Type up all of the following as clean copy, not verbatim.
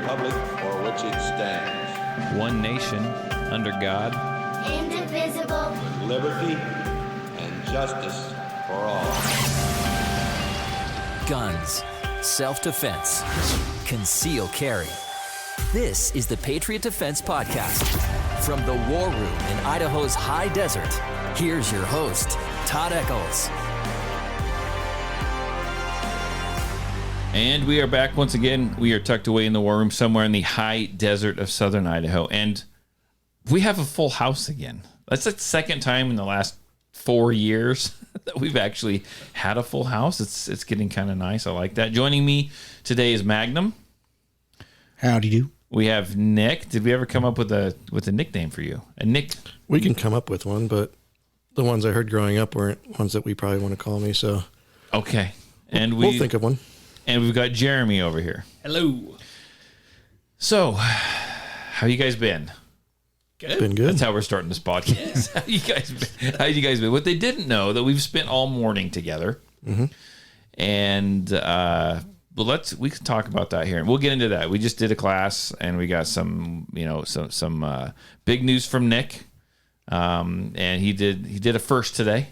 republic for which it stands. One nation, under God. Indivisible. With liberty and justice for all. Guns, self-defense, concealed carry. This is the Patriot Defense Podcast. From the war room in Idaho's high desert, here's your host, Todd Echols. And we are back once again. We are tucked away in the war room somewhere in the high desert of southern Idaho. And we have a full house again. That's the second time in the last 4 years that we've actually had a full house. It's getting kind of nice. I like that. Joining me today is Magnum. Howdy do. We have Nick. Did we ever come up with a nickname for you? A Nick? We can come up with one, but the ones I heard growing up weren't ones that we probably want to call me. So okay, and we'll think of one. And we've got Jeremy over here. Hello. So, how you guys been? Good. Been good. That's how we're starting this podcast. How you guys been? What they didn't know that we've spent all morning together, and but we can talk about that here, and we'll get into that. We just did a class, and we got some big news from Nick, and he did a first today,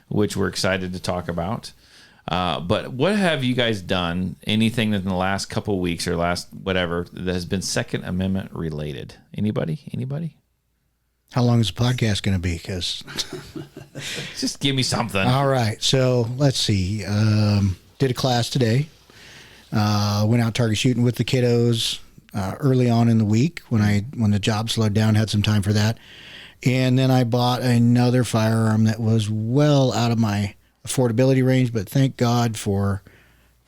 which we're excited to talk about. But what have you guys done? Anything in the last couple of weeks or last whatever that has been Second Amendment related? Anybody? How long is the podcast going to be? Because just give me something. All right. So let's see. Did a class today. Went out target shooting with the kiddos early on in the week when the job slowed down. Had some time for that, and then I bought another firearm that was well out of my affordability range, but thank God for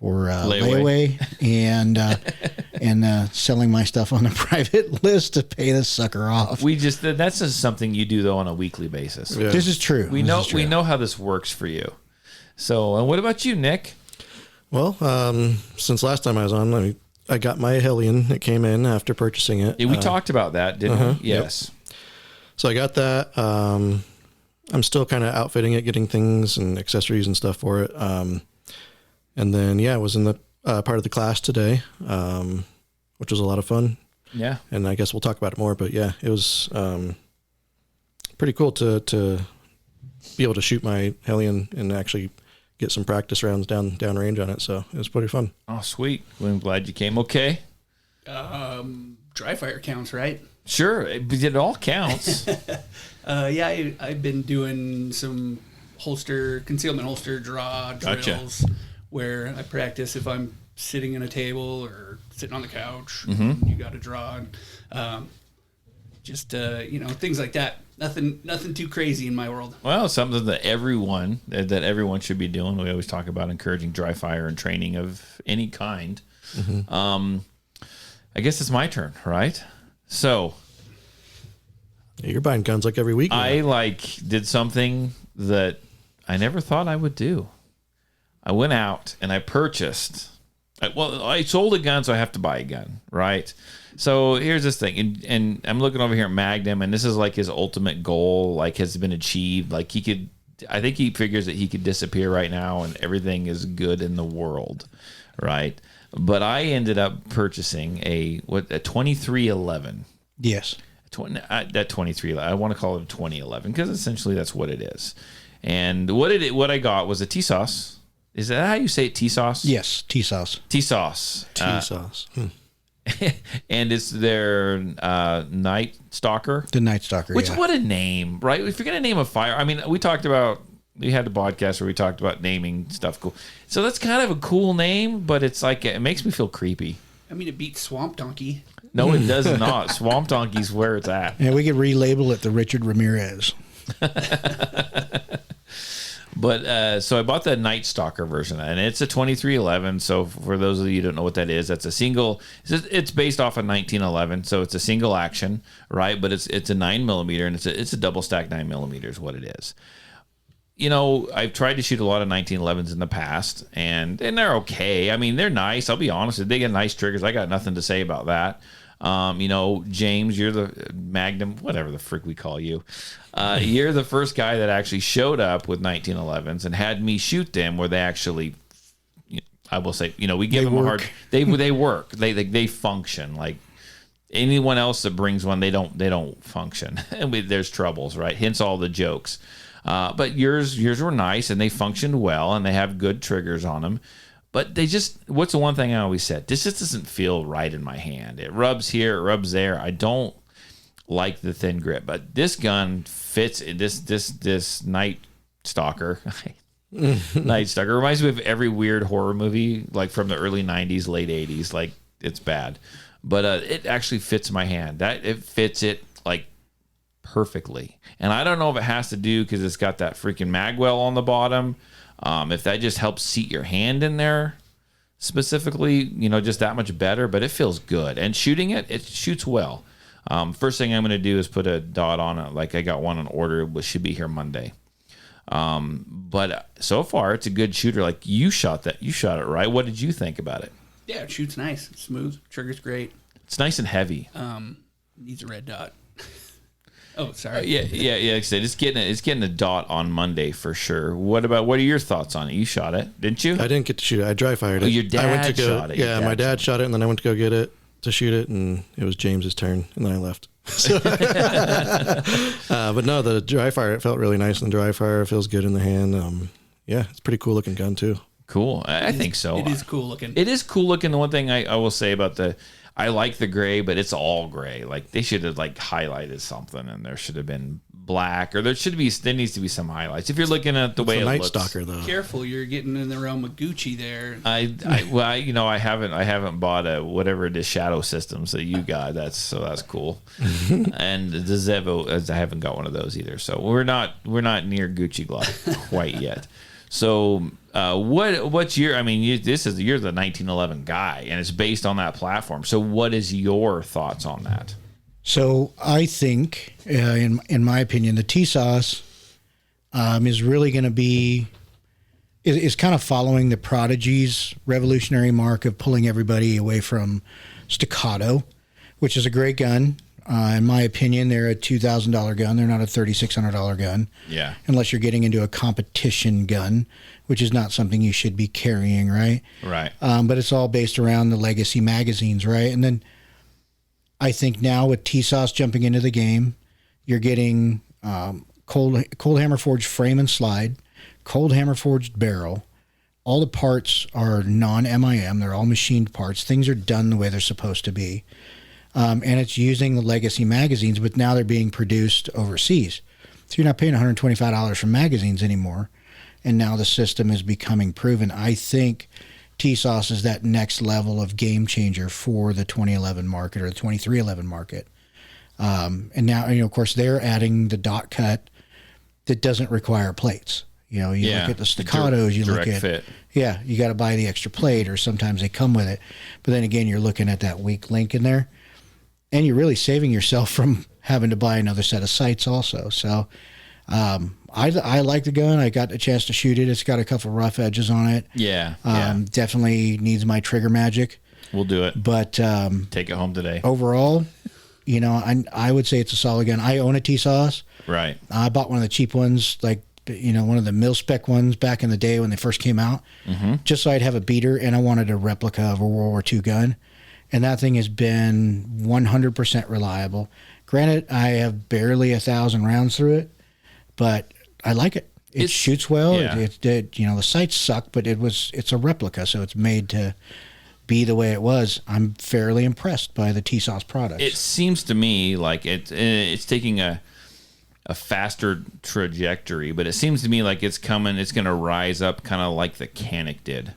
layaway and selling my stuff on the private list to pay this sucker off. That's just something you do though on a weekly basis. Yeah. This is true. We know how this works for you. So, and what about you, Nick? Well, since last time I was on, I got my Hellion. It came in after purchasing it. Yeah, we talked about that, didn't we? Yes. Yep. So I got that. I'm still kind of outfitting it, getting things and accessories and stuff for it. And then, I was in the part of the class today, which was a lot of fun. Yeah. And I guess we'll talk about it more, but yeah, it was pretty cool to be able to shoot my Hellion and actually get some practice rounds down range on it. So it was pretty fun. Oh, sweet. Well, I'm glad you came. Okay. Dry fire counts, right? Sure. It all counts. I've been doing some concealment holster draw drills where I practice if I'm sitting in a table or sitting on the couch. You got to draw. Things like that. Nothing too crazy in my world. Well, something that everyone should be doing. We always talk about encouraging dry fire and training of any kind. I guess it's my turn, right? So You're buying guns like every week. I did something that I never thought I would do. I went out and I purchased. I sold a gun, so I have to buy a gun, right? So here's this thing, and I'm looking over here at Magnum, and this is like his ultimate goal, has been achieved. I think he figures that he could disappear right now, and everything is good in the world, right? But I ended up purchasing a 2311. Yes. That 23, I want to call it a 2011 because essentially that's what it is. And what I got was a T-Sauce. Is that how you say it, T-Sauce? Yes, T-Sauce. T-Sauce. And it's their Night Stalker. The Night Stalker, What a name, right? If you're going to name a fire, I mean, we had the podcast where we talked about naming stuff cool. So that's kind of a cool name, but it's it makes me feel creepy. I mean, it beats Swamp Donkey. No, it does not. Swamp Donkey's where it's at. Yeah, we could relabel it the Richard Ramirez. But so I bought the Night Stalker version, and it's a 2311. So for those of you who don't know what that is, that's a single. It's based off of 1911, so it's a single action, right? But it's a 9mm, and it's a double stack 9mm is what it is. I've tried to shoot a lot of 1911s in the past, and they're okay. I mean, they're nice. I'll be honest. They get nice triggers. I got nothing to say about that. James, you're the Magnum, whatever the frick we call you. You're the first guy that actually showed up with 1911s and had me shoot them where they actually I will say, we give them a hard. They work. They function like anyone else that brings one. They don't function. And there's troubles, right? Hence all the jokes. But yours were nice and they functioned well and they have good triggers on them. But what's the one thing I always said? This just doesn't feel right in my hand. It rubs here, it rubs there. I don't like the thin grip, but this gun fits. This Night Stalker. Night Stalker reminds me of every weird horror movie, like from the early 90s, late 80s. Like, it's bad, but it actually fits my hand. It fits it like perfectly. And I don't know if it has to do because it's got that freaking magwell on the bottom. If that just helps seat your hand in there specifically, just that much better. But it feels good, and shooting it shoots well. First thing I'm going to do is put a dot on it. Like, I got one on order, which should be here Monday. But so far it's a good shooter. Like, you shot it right. What did you think about it? Yeah, it shoots nice. It's smooth. Trigger's great. It's nice and heavy. Needs a red dot. Oh, sorry. Yeah. Like I said, it's getting a dot on Monday for sure. What are your thoughts on it? You shot it, didn't you? I didn't get to shoot it. I dry fired it. Oh, your dad I went to go, shot it. Yeah, my dad shot it, and then I went to go get it to shoot it, and it was James's turn, and then I left. But no, the dry fire, it felt really nice in the dry fire. It feels good in the hand. Yeah, it's a pretty cool looking gun too. Cool. I think so. It is cool looking. It is cool looking. The one thing I will say about I like the gray, but it's all gray. Like, they should have highlighted something, and there should have been black, or there needs to be some highlights. If you're looking at the way it Night looks. Stalker though. Careful, you're getting in the realm of Gucci there. I haven't bought whatever it is, Shadow Systems that you got. That's cool. And the Zevo, I haven't got one of those either. So we're not near Gucci Glock quite yet. So what's your? I mean, you're the 1911 guy, and it's based on that platform. So what is your thoughts on that? So I think, in my opinion, the TSOS is really going to be is kind of following the Prodigy's revolutionary mark of pulling everybody away from staccato, which is a great gun. In my opinion, they're a $2,000 gun. They're not a $3,600 gun. Yeah. Unless you're getting into a competition gun, which is not something you should be carrying, right? Right. But it's all based around the legacy magazines, right? And then I think now with TSOS jumping into the game, you're getting cold hammer forged frame and slide, cold hammer forged barrel. All the parts are non-MIM. They're all machined parts. Things are done the way they're supposed to be. And it's using the legacy magazines, but now they're being produced overseas. So you're not paying $125 for magazines anymore. And now the system is becoming proven. I think TSOS is that next level of game changer for the 2011 market or the 2311 market. And now, of course, they're adding the dot cut that doesn't require plates. You look at the staccatos, you look at fit. Yeah, you got to buy the extra plate, or sometimes they come with it. But then again, you're looking at that weak link in there, and you're really saving yourself from having to buy another set of sights also. So I like the gun. I got a chance to shoot it. It's got a couple rough edges on it. Yeah. Definitely needs my trigger magic. We'll do it. But take it home today. Overall, I would say it's a solid gun. I own a TSOS. Right. I bought one of the cheap ones, like one of the mil-spec ones back in the day when they first came out, just so I'd have a beater, and I wanted a replica of a World War II gun. And that thing has been 100% reliable. Granted, I have barely 1,000 rounds through it, but I like it. It shoots well. Yeah. The sights suck, but it's a replica, so it's made to be the way it was. I'm fairly impressed by the TSOS products. It seems to me like it's taking a faster trajectory, but it seems to me like it's going to rise up kind of like the Canic did.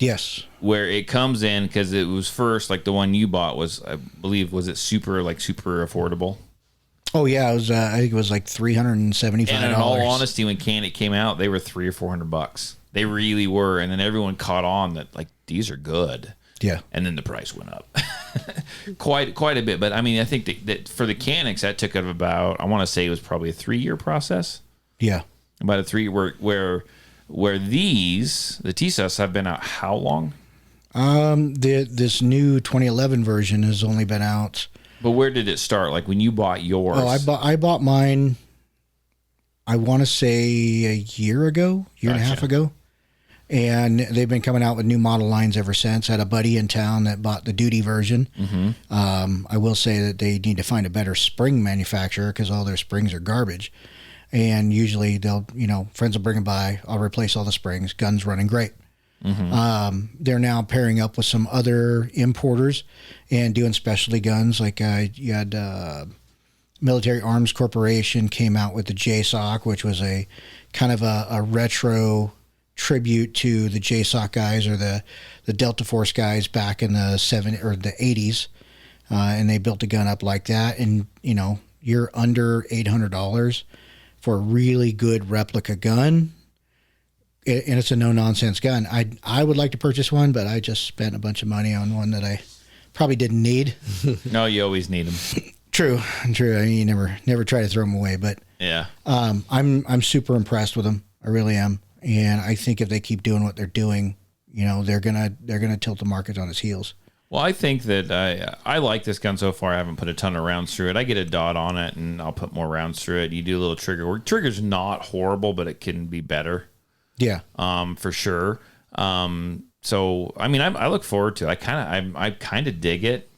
Yes. Where it comes in, because it was first, like the one you bought was, I believe, was it super affordable? Oh yeah, it was. I think it was like $375. And in all honesty, when Canic came out, they were $300 or $400. They really were, and then everyone caught on that like these are good. Yeah. And then the price went up quite a bit. But I mean, I think that for the Canics, that took it about, I want to say it was probably a 3-year process. Yeah. About a 3 where these, the TSOS, have been out how long? This new 2011 version has only been out. But where did it start? Like when you bought yours? Oh, I bought mine, I want to say a year and a half ago. And they've been coming out with new model lines ever since. I had a buddy in town that bought the duty version. I will say that they need to find a better spring manufacturer because all their springs are garbage. And usually they'll, friends will bring them by. I'll replace all the springs. Gun's running great. They're now pairing up with some other importers and doing specialty guns. Like you had Military Arms Corporation came out with the JSOC, which was a kind of a retro tribute to the JSOC guys or the Delta Force guys back in the 80s. And they built a gun up like that. And, you're under $800 for a really good replica gun. And it's a no-nonsense gun. I would like to purchase one, but I just spent a bunch of money on one that I probably didn't need. No, you always need them. True. I mean, you never try to throw them away, but yeah, I'm super impressed with them. I really am, and I think if they keep doing what they're doing, they're gonna tilt the market on its heels. Well, I think that I like this gun so far. I haven't put a ton of rounds through it. I get a dot on it, and I'll put more rounds through it. You do a little trigger work. Trigger's not horrible, but it can be better. Yeah. For sure. So I mean, I look forward to it. I kind of dig it.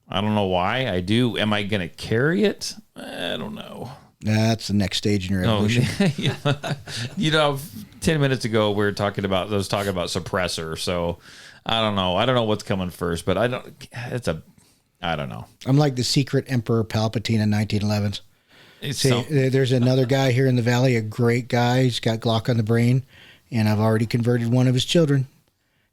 I don't know why I do. Am I going to carry it? I don't know. That's the next stage in your evolution. Yeah. 10 minutes ago I was talking about suppressor. So I don't know. I don't know what's coming first, but I don't know. I'm like the secret Emperor Palpatine in 1911s. There's another guy here in the valley, a great guy. He's got Glock on the brain, and I've already converted one of his children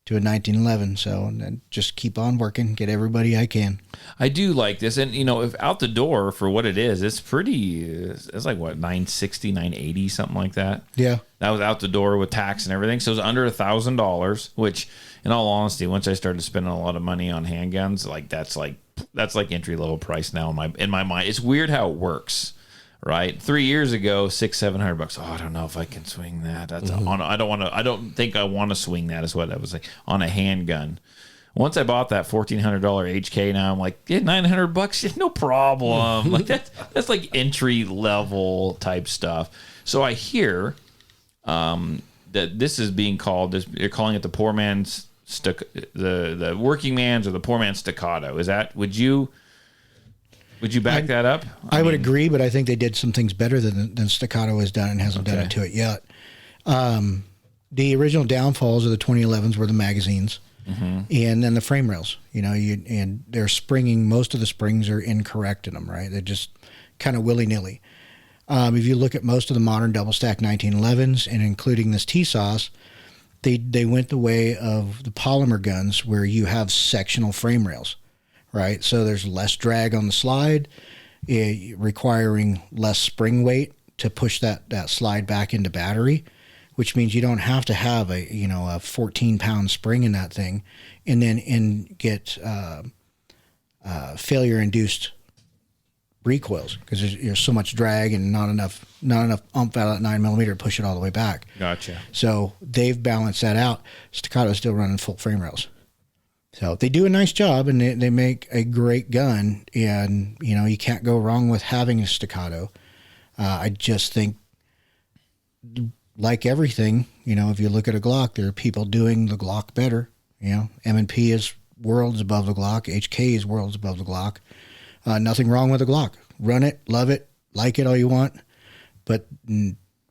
to a 1911. So and just keep on working, get everybody I can. I do like this, and if out the door for what it is, it's pretty. It's like what, $960, $980, something like that. Yeah, that was out the door with tax and everything. So it's under $1,000. Which, in all honesty, once I started spending a lot of money on handguns, that's like entry level price now in my mind. It's weird how it works. Right, 3 years ago, $600-700. Oh, I don't know if I can swing that. That's I don't think I want to swing that. Is what I was like on a handgun. Once I bought that $1,400 HK, now I'm like, yeah, $900, yeah, no problem. Like that's like entry level type stuff. So I hear that this is being called. You're calling it the poor man's the working man's or the poor man's staccato. Is that? Would you back that up? I would agree, but I think they did some things better than Staccato has done and hasn't done it to it yet. The original downfalls of the 2011s were the magazines, and then the frame rails. And they're springing. Most of the springs are incorrect in them, right? They're just kind of willy-nilly. If you look at most of the modern double-stack 1911s, and including this T-Sauce, they went the way of the polymer guns where you have sectional frame rails. Right, so there's less drag on the slide, requiring less spring weight to push that slide back into battery, which means you don't have to have a 14-pound spring in that thing, and then get failure-induced recoils because there's so much drag and not enough oomph out of that 9mm to push it all the way back. Gotcha. So they've balanced that out. Staccato's still running full frame rails. So they do a nice job, and they make a great gun, and, you can't go wrong with having a Staccato. I just think, like everything, if you look at a Glock, there are people doing the Glock better. M&P is worlds above the Glock. HK is worlds above the Glock. Nothing wrong with a Glock. Run it, love it, like it all you want, but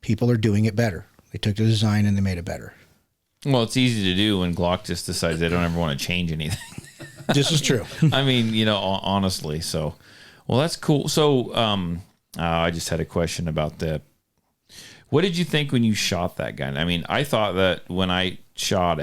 people are doing it better. They took the design and they made it better. Well, it's easy to do when Glock just decides they don't ever want to change anything. This is true. I mean, honestly. So, well, that's cool. So, I just had a question about what did you think when you shot that gun? I mean, I thought that when I shot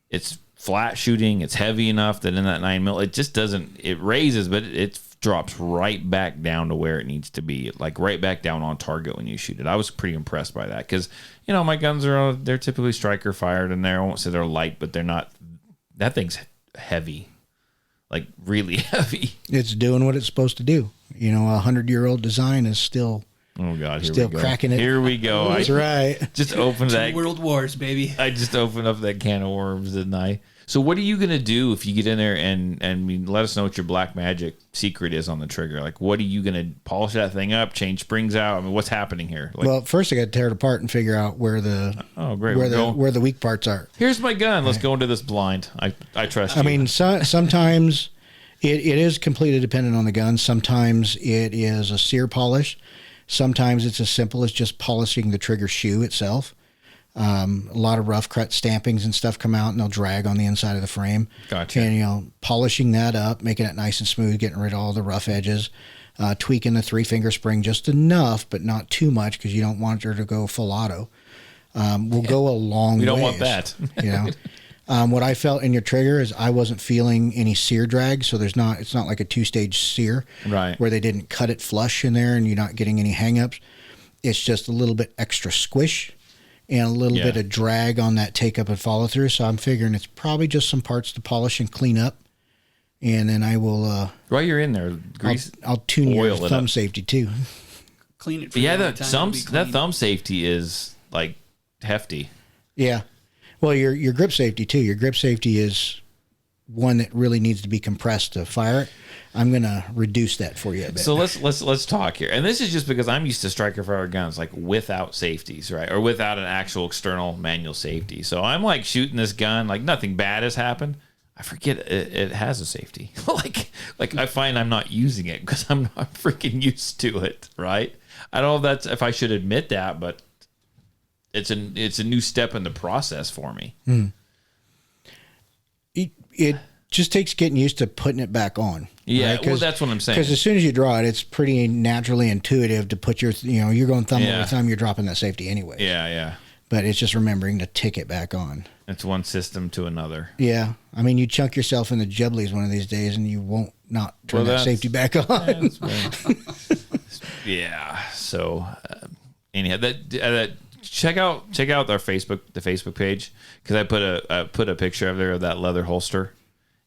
it's flat shooting. It's heavy enough that in that 9mm, it just doesn't. It raises, but it drops right back down to where it needs to be, like right back down on target when you shoot it. I was pretty impressed by that because, my guns they're typically striker fired, and I won't say they're light, but they're not. That thing's heavy, like really heavy. It's doing what it's supposed to do. 100-year-old design is still. Oh God! Still cracking it. Here we go. That's right. Just opened that World Wars, baby. I just opened up that can of worms, didn't I? So what are you going to do if you get in there and I mean, let us know what your black magic secret is on the trigger? Like, what are you going to polish that thing up, change springs out? I mean, what's happening here? Like, Well, first I got to tear it apart and figure out where the where the weak parts are. Here's my gun. Let's go into this blind. I trust you. I mean, sometimes it is completely dependent on the gun. Sometimes it is a sear polish. Sometimes it's as simple as just polishing the trigger shoe itself. A lot of rough cut stampings and stuff come out and they'll drag on the inside of the frame. Gotcha. And, polishing that up, making it nice and smooth, getting rid of all the rough edges, tweaking the 3-finger spring just enough, but not too much because you don't want her to go full auto. Will go a long way. We don't want that. What I felt in your trigger is I wasn't feeling any sear drag, so it's not like a 2-stage sear, right? Where they didn't cut it flush in there and you're not getting any hangups. It's just a little bit extra squish and a little bit of drag on that take up and follow through. So I'm figuring it's probably just some parts to polish and clean up, and then I will. While you're in there, grease. I'll tune your thumb safety too. Clean it. For that thumb safety is like hefty. Yeah. Well, your grip safety too. Your grip safety is one that really needs to be compressed to fire it. I'm gonna reduce that for you a bit. So let's talk here. And this is just because I'm used to striker fire guns like without safeties, right? Or without an actual external manual safety. So I'm like shooting this gun, like nothing bad has happened. I forget it has a safety. like I find I'm not using it because I'm not freaking used to it, right? I don't know if I should admit that, but it's a new step in the process for me. It just takes getting used to putting it back on. Yeah, right? well, that's what I'm saying. Because as soon as you draw it, it's pretty naturally intuitive to put your, you're going thumb over thumb, you're dropping that safety anyway. Yeah. But it's just remembering to tick it back on. It's one system to another. Yeah. I mean, you chunk yourself in the jubblies one of these days and you won't not turn that safety back on. Yeah. So anyhow, that check out our the Facebook page, because I put a picture of there of that leather holster.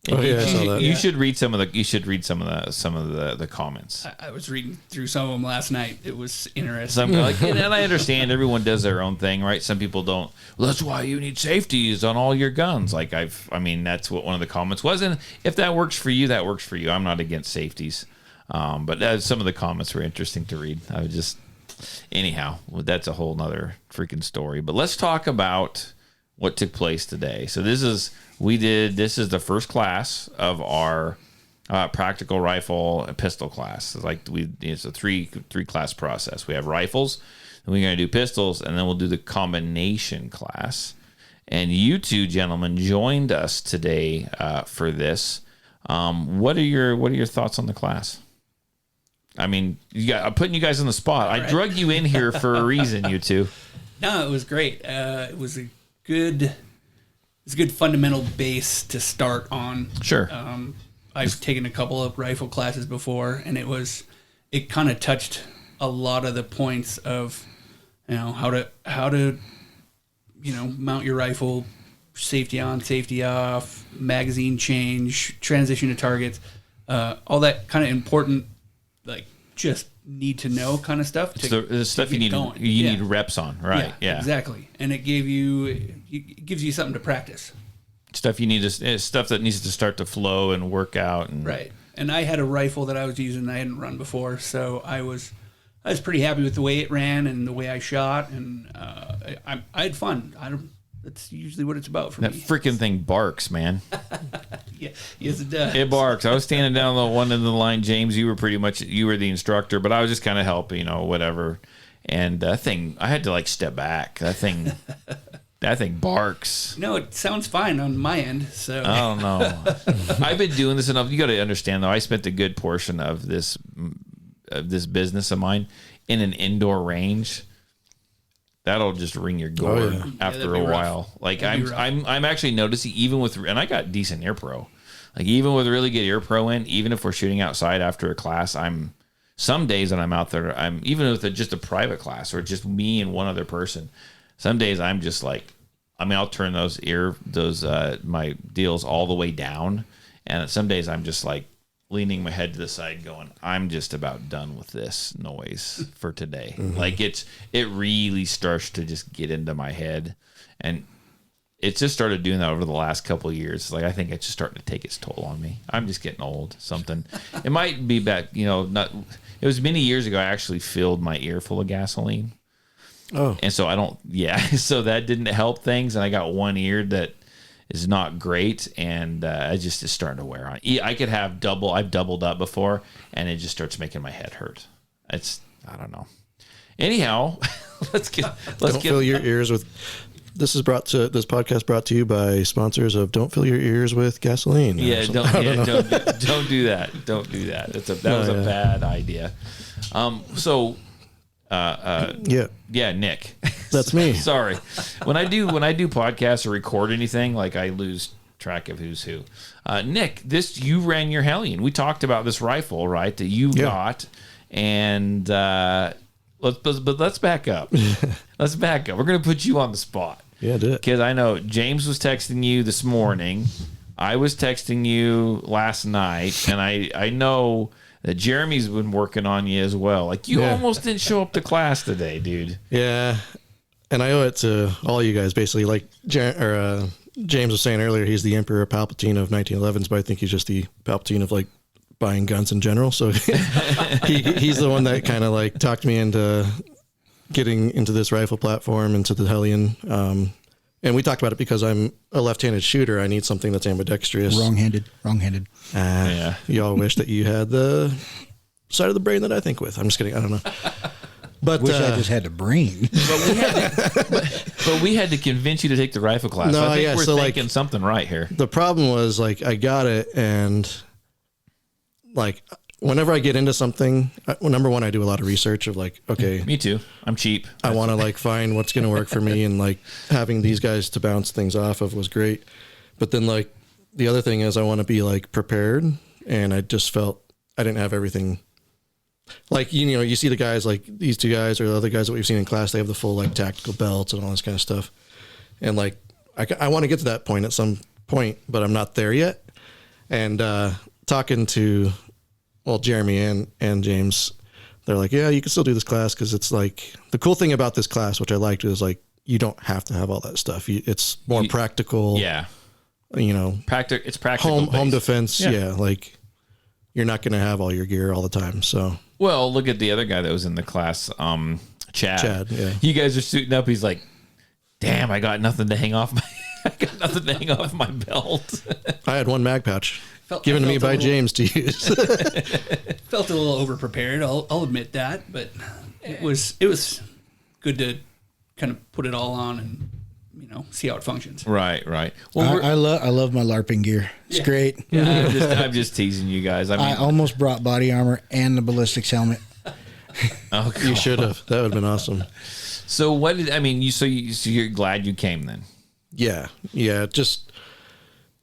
I saw that. You should read some of the comments. I was reading through some of them last night. It was interesting. Some, and I understand everyone does their own thing, right? Some people don't. Well, that's why you need safeties on all your guns. That's what one of the comments was. And if that works for you, that works for you. I'm not against safeties. But some of the comments were interesting to read. I was just, anyhow, that's a whole nother freaking story. But let's talk about what took place today. So this is the first class of our practical rifle and pistol class. It's a three class process. We have rifles, and we're going to do pistols, and then we'll do the combination class. And you two gentlemen joined us today for this. What are your thoughts on the class? I mean, I'm putting you guys on the spot. I drug you in here for a reason, you two. No, it was great. It was a good fundamental base to start on. Sure. I've taken a couple of rifle classes before, and it kind of touched a lot of the points of, how to mount your rifle, safety on, safety off, magazine change, transition to targets, all that kind of important, like just need to know kind of stuff. It's the stuff you need reps on, right? Yeah, exactly. And it gives you something to practice. Stuff that needs to start to flow and work out. Right. And I had a rifle that I was using I hadn't run before, so I was pretty happy with the way it ran and the way I shot, and I had fun. That's usually what it's about for me. That freaking thing barks, man. Yeah, yes, it does. It barks. I was standing down the one end of the line, James. You were the instructor, but I was just kind of helping, whatever. And that thing, I had to step back. That thing barks. No, it sounds fine on my end. So I don't know. I've been doing this enough. You got to understand, though. I spent a good portion of this business of mine in an indoor range. That'll just ring your gourd after a while. I'm actually noticing, and I got decent ear pro. Even with really good ear pro in, even if we're shooting outside after a class, some days when I'm out there, even with just a private class or just me and one other person, some days I'm just I'll turn my deals all the way down. And some days I'm just leaning my head to the side going, I'm just about done with this noise for today. Mm-hmm. It really starts to just get into my head. And it's just started doing that over the last couple of years. Like, I think it's just starting to take its toll on me. I'm just getting old. Something. It might be back, not. It was many years ago. I actually filled my ear full of gasoline. Oh. And so so that didn't help things. And I got one ear that is not great, and it just is starting to wear on. I could have I've doubled up before, and it just starts making my head hurt. I don't know. Anyhow, let's get. Fill your ears with. This podcast brought to you by sponsors of Don't Fill Your Ears with Gasoline. Yeah, don't do that. Don't do that. That was a bad idea. Yeah, Nick. That's me. Sorry. When I do podcasts or record anything, like, I lose track of who's who. Nick, you ran your Hellion. We talked about this rifle, right? That you got, and let's back up. Let's back up. We're gonna put you on the spot. Yeah, do it. Because I know James was texting you this morning. I was texting you last night, and I know that Jeremy's been working on you as well. Like, you almost didn't show up to class today, dude. Yeah, and I owe it to all you guys, basically. Like James was saying earlier, he's the Emperor Palpatine of 1911s, but I think he's just the Palpatine of, like, buying guns in general. So he's the one that kind of, like, talked me into getting into this rifle platform, into the Hellion. And we talked about it because I'm a left-handed shooter. I need something that's ambidextrous. Wrong-handed. Y'all wish that you had the side of the brain that I think with. I'm just kidding. I don't know. But wish I just had a brain. But we had to convince you to take the rifle class. No, I think we're so, thinking something right here. The problem was, like, I got it, and, like, whenever I get into something, number one, I do a lot of research of, like, okay. Me too. I'm cheap. I want to, like, find what's going to work for me, and, like, having these guys to bounce things off of was great. But then, like, the other thing is I want to be, like, prepared, and I just felt I didn't have everything. Like, you see the guys, like, these two guys or the other guys that we've seen in class, they have the full, like, tactical belts and all this kind of stuff. And, like, I want to get to that point at some point, but I'm not there yet. And talking to, well, Jeremy and James, they're like, yeah, you can still do this class, because it's, like, the cool thing about this class, which I liked, is, like, you don't have to have all that stuff. It's more practical. Yeah. It's practical. Home defense. Yeah. Like, you're not going to have all your gear all the time. So, well, look at the other guy that was in the class, Chad. Yeah. You guys are suiting up. He's like, damn, I got nothing to hang off my belt. I had one mag pouch given to me by James to use. Felt a little over prepared. I'll admit that, but it was good to kind of put it all on and see how it functions. Right. Well, I love my LARPing gear. It's great. Yeah, I'm just teasing you guys. I almost brought body armor and the ballistics helmet. Oh, you should have. That would have been awesome. So so you're glad you came then? Yeah. Just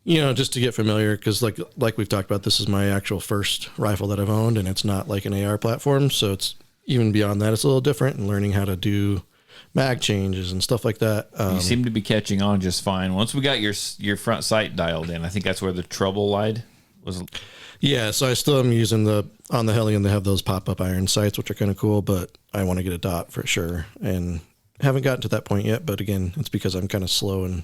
just to get familiar, because like we've talked about, this is my actual first rifle that I've owned, and it's not like an AR platform, so it's even beyond that. It's a little different, and learning how to do mag changes and stuff like that. You seem to be catching on just fine. Once we got your front sight dialed in, I think that's where the trouble lied. Yeah, so I still am using on the Hellion, they have those pop-up iron sights, which are kind of cool, but I want to get a dot for sure, and haven't gotten to that point yet. But again, it's because I'm kind of slow and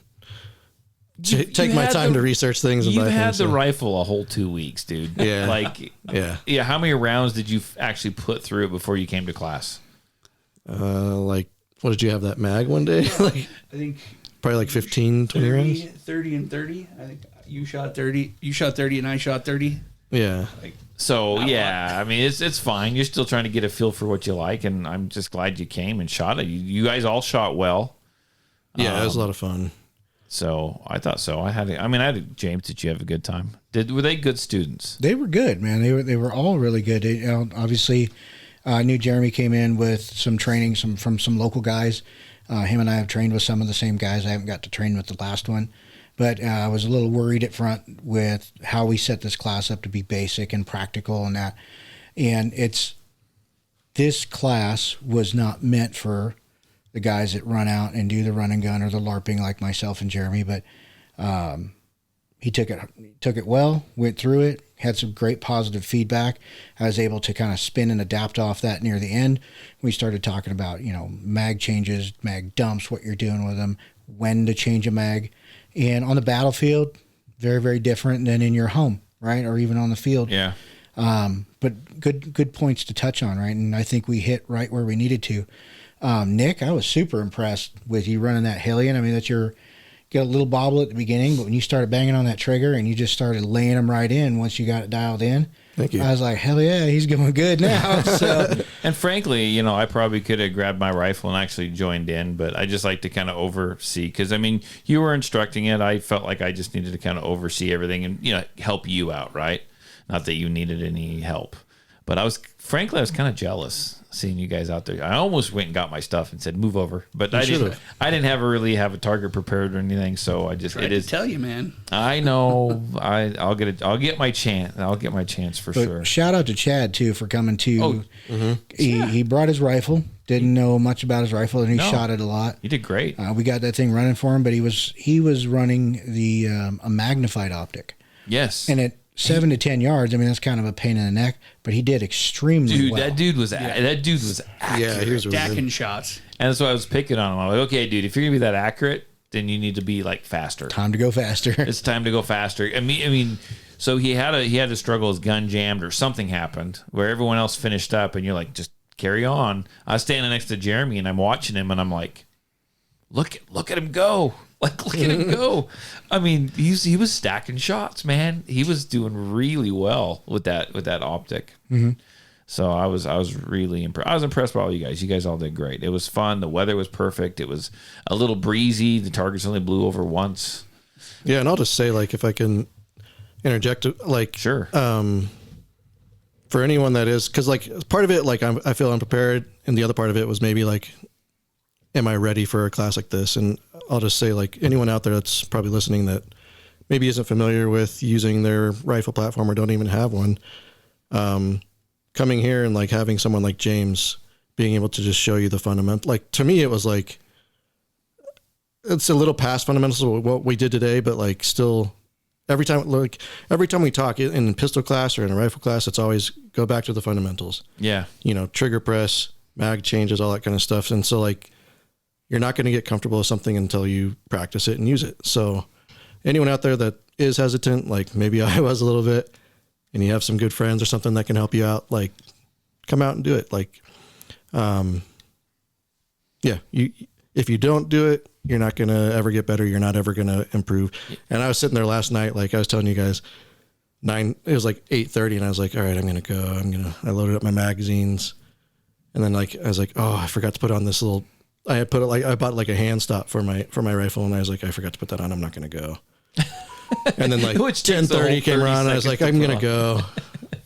take my time to research things. And you've had the rifle a whole 2 weeks, dude. Yeah. Yeah. How many rounds did you actually put through it before you came to class? What did you have, that mag one day? I think probably like 15, 20 rounds? 30 and 30. I think you shot 30. You shot 30 and I shot 30. Yeah. I mean, it's fine. You're still trying to get a feel for what you like, and I'm just glad you came and shot it. You guys all shot well. Yeah, it was a lot of fun. So I thought so. I had James. Did you have a good time? Were they good students? They were good, man. They were all really good. Obviously, I knew Jeremy came in with some training from some local guys. Him and I have trained with some of the same guys. I haven't got to train with the last one, but I was a little worried at front with how we set this class up to be basic and practical and that. And this class was not meant for the guys that run out and do the run and gun or the LARPing like myself and Jeremy, but he took it well, went through it, had some great positive feedback. I was able to kind of spin and adapt off that near the end. We started talking about, mag changes, mag dumps, what you're doing with them, when to change a mag. And on the battlefield, very, very different than in your home, right? Or even on the field. Yeah. But good points to touch on, right? And I think we hit right where we needed to. Nick, I was super impressed with you running that Hellion. I mean, get a little bobble at the beginning, but when you started banging on that trigger and you just started laying them right in once you got it dialed in, Thank you. I was like, hell yeah, he's going good now. So, And frankly, I probably could have grabbed my rifle and actually joined in, but I just like to kind of oversee, because I mean, you were instructing it. I felt like I just needed to kind of oversee everything and help you out, right? Not that you needed any help, but I was kind of jealous seeing you guys out there. I almost went and got my stuff and said, move over, but I didn't really have a target prepared or anything. So I just, Tried to tell you, man. I know I'll get my chance. I'll get my chance for but sure. shout out to Chad too for coming to. Oh, He brought his rifle. Didn't know much about his rifle, and he No. shot it a lot. You did great. We got that thing running for him, but he was running the a magnified optic, Yes. and at 7 to 10 yards, I mean that's kind of a pain in the neck, but he did extremely Dude, well. that dude was accurate. Yeah, he was really Stacking good. shots. And that's why I was picking on him. I'm like, okay, dude, if you're gonna be that accurate, then you need to be like faster. Time to go faster. It's time to go faster. I mean, so he had to struggle. His gun jammed or something happened where everyone else finished up, and you're like, just carry on. I was standing next to Jeremy, and I'm watching him, and I'm like, look at him go. Like, look at him go. I mean, he was stacking shots, man. He was doing really well with that optic. Mm-hmm. So I was really impressed. I was impressed by all you guys. You guys all did great. It was fun. The weather was perfect. It was a little breezy. The targets only blew over once. Yeah, and I'll just say, like, if I can interject, like, Sure. For anyone that is, because like part of it, like I feel unprepared, and the other part of it was maybe like, am I ready for a class like this? And I'll just say, like, anyone out there that's probably listening that maybe isn't familiar with using their rifle platform or don't even have one, coming here and like having someone like James being able to just show you the fundamental, like, to me, it was like, it's a little past fundamentals of what we did today, but like still every time we talk in pistol class or in a rifle class, it's always go back to the fundamentals, Yeah. trigger press, mag changes, all that kind of stuff. And so like, you're not going to get comfortable with something until you practice it and use it. So anyone out there that is hesitant, like maybe I was a little bit, and you have some good friends or something that can help you out, like come out and do it. Like, if you don't do it, you're not going to ever get better. You're not ever going to improve. And I was sitting there last night, like I was telling you guys, it was like 8:30, and I was like, all right, I'm going to go. I loaded up my magazines, and then like I was like, oh, I forgot to put on this little. I bought like a hand stop for my rifle, and I was like, I forgot to put that on. I'm not going to go. And then like 10:30 came around, and I was like, I'm going to go.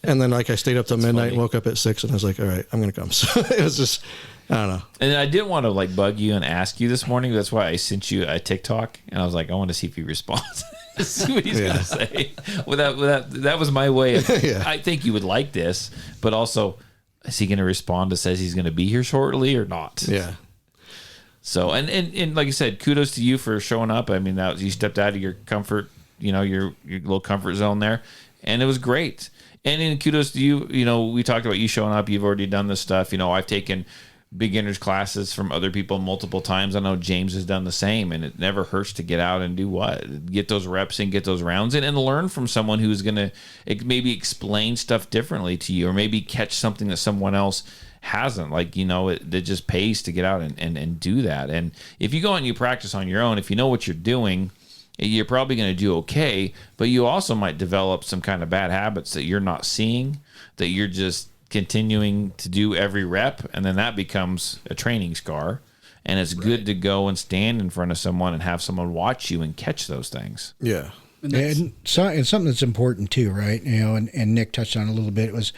And then like I stayed up till midnight funny. and woke up at 6, and I was like, all right, I'm going to come. So it was just, I don't know. And I didn't want to like bug you and ask you this morning. That's why I sent you a TikTok, and I was like, I want to see if he responds. See what he's gonna say. That was my way of. Yeah. I think you would like this, but also, is he going to respond to says he's going to be here shortly or not? Yeah. So and like I said, kudos to you for showing up. I mean, that you stepped out of your comfort, your little comfort zone there, and it was great. And then kudos to you. We talked about you showing up. You've already done this stuff. I've taken beginners classes from other people multiple times. I know James has done the same, and it never hurts to get out and do what? Get those reps in, get those rounds in, and learn from someone who's going to maybe explain stuff differently to you, or maybe catch something that someone else hasn't. Like, it just pays to get out and do that. And if you go out and you practice on your own, if you know what you're doing, you're probably going to do okay, but you also might develop some kind of bad habits that you're not seeing, that you're just continuing to do every rep, and then that becomes a training scar. And it's good to go and stand in front of someone and have someone watch you and catch those things. Yeah. And something that's important too, right? And Nick touched on it a little bit. It was,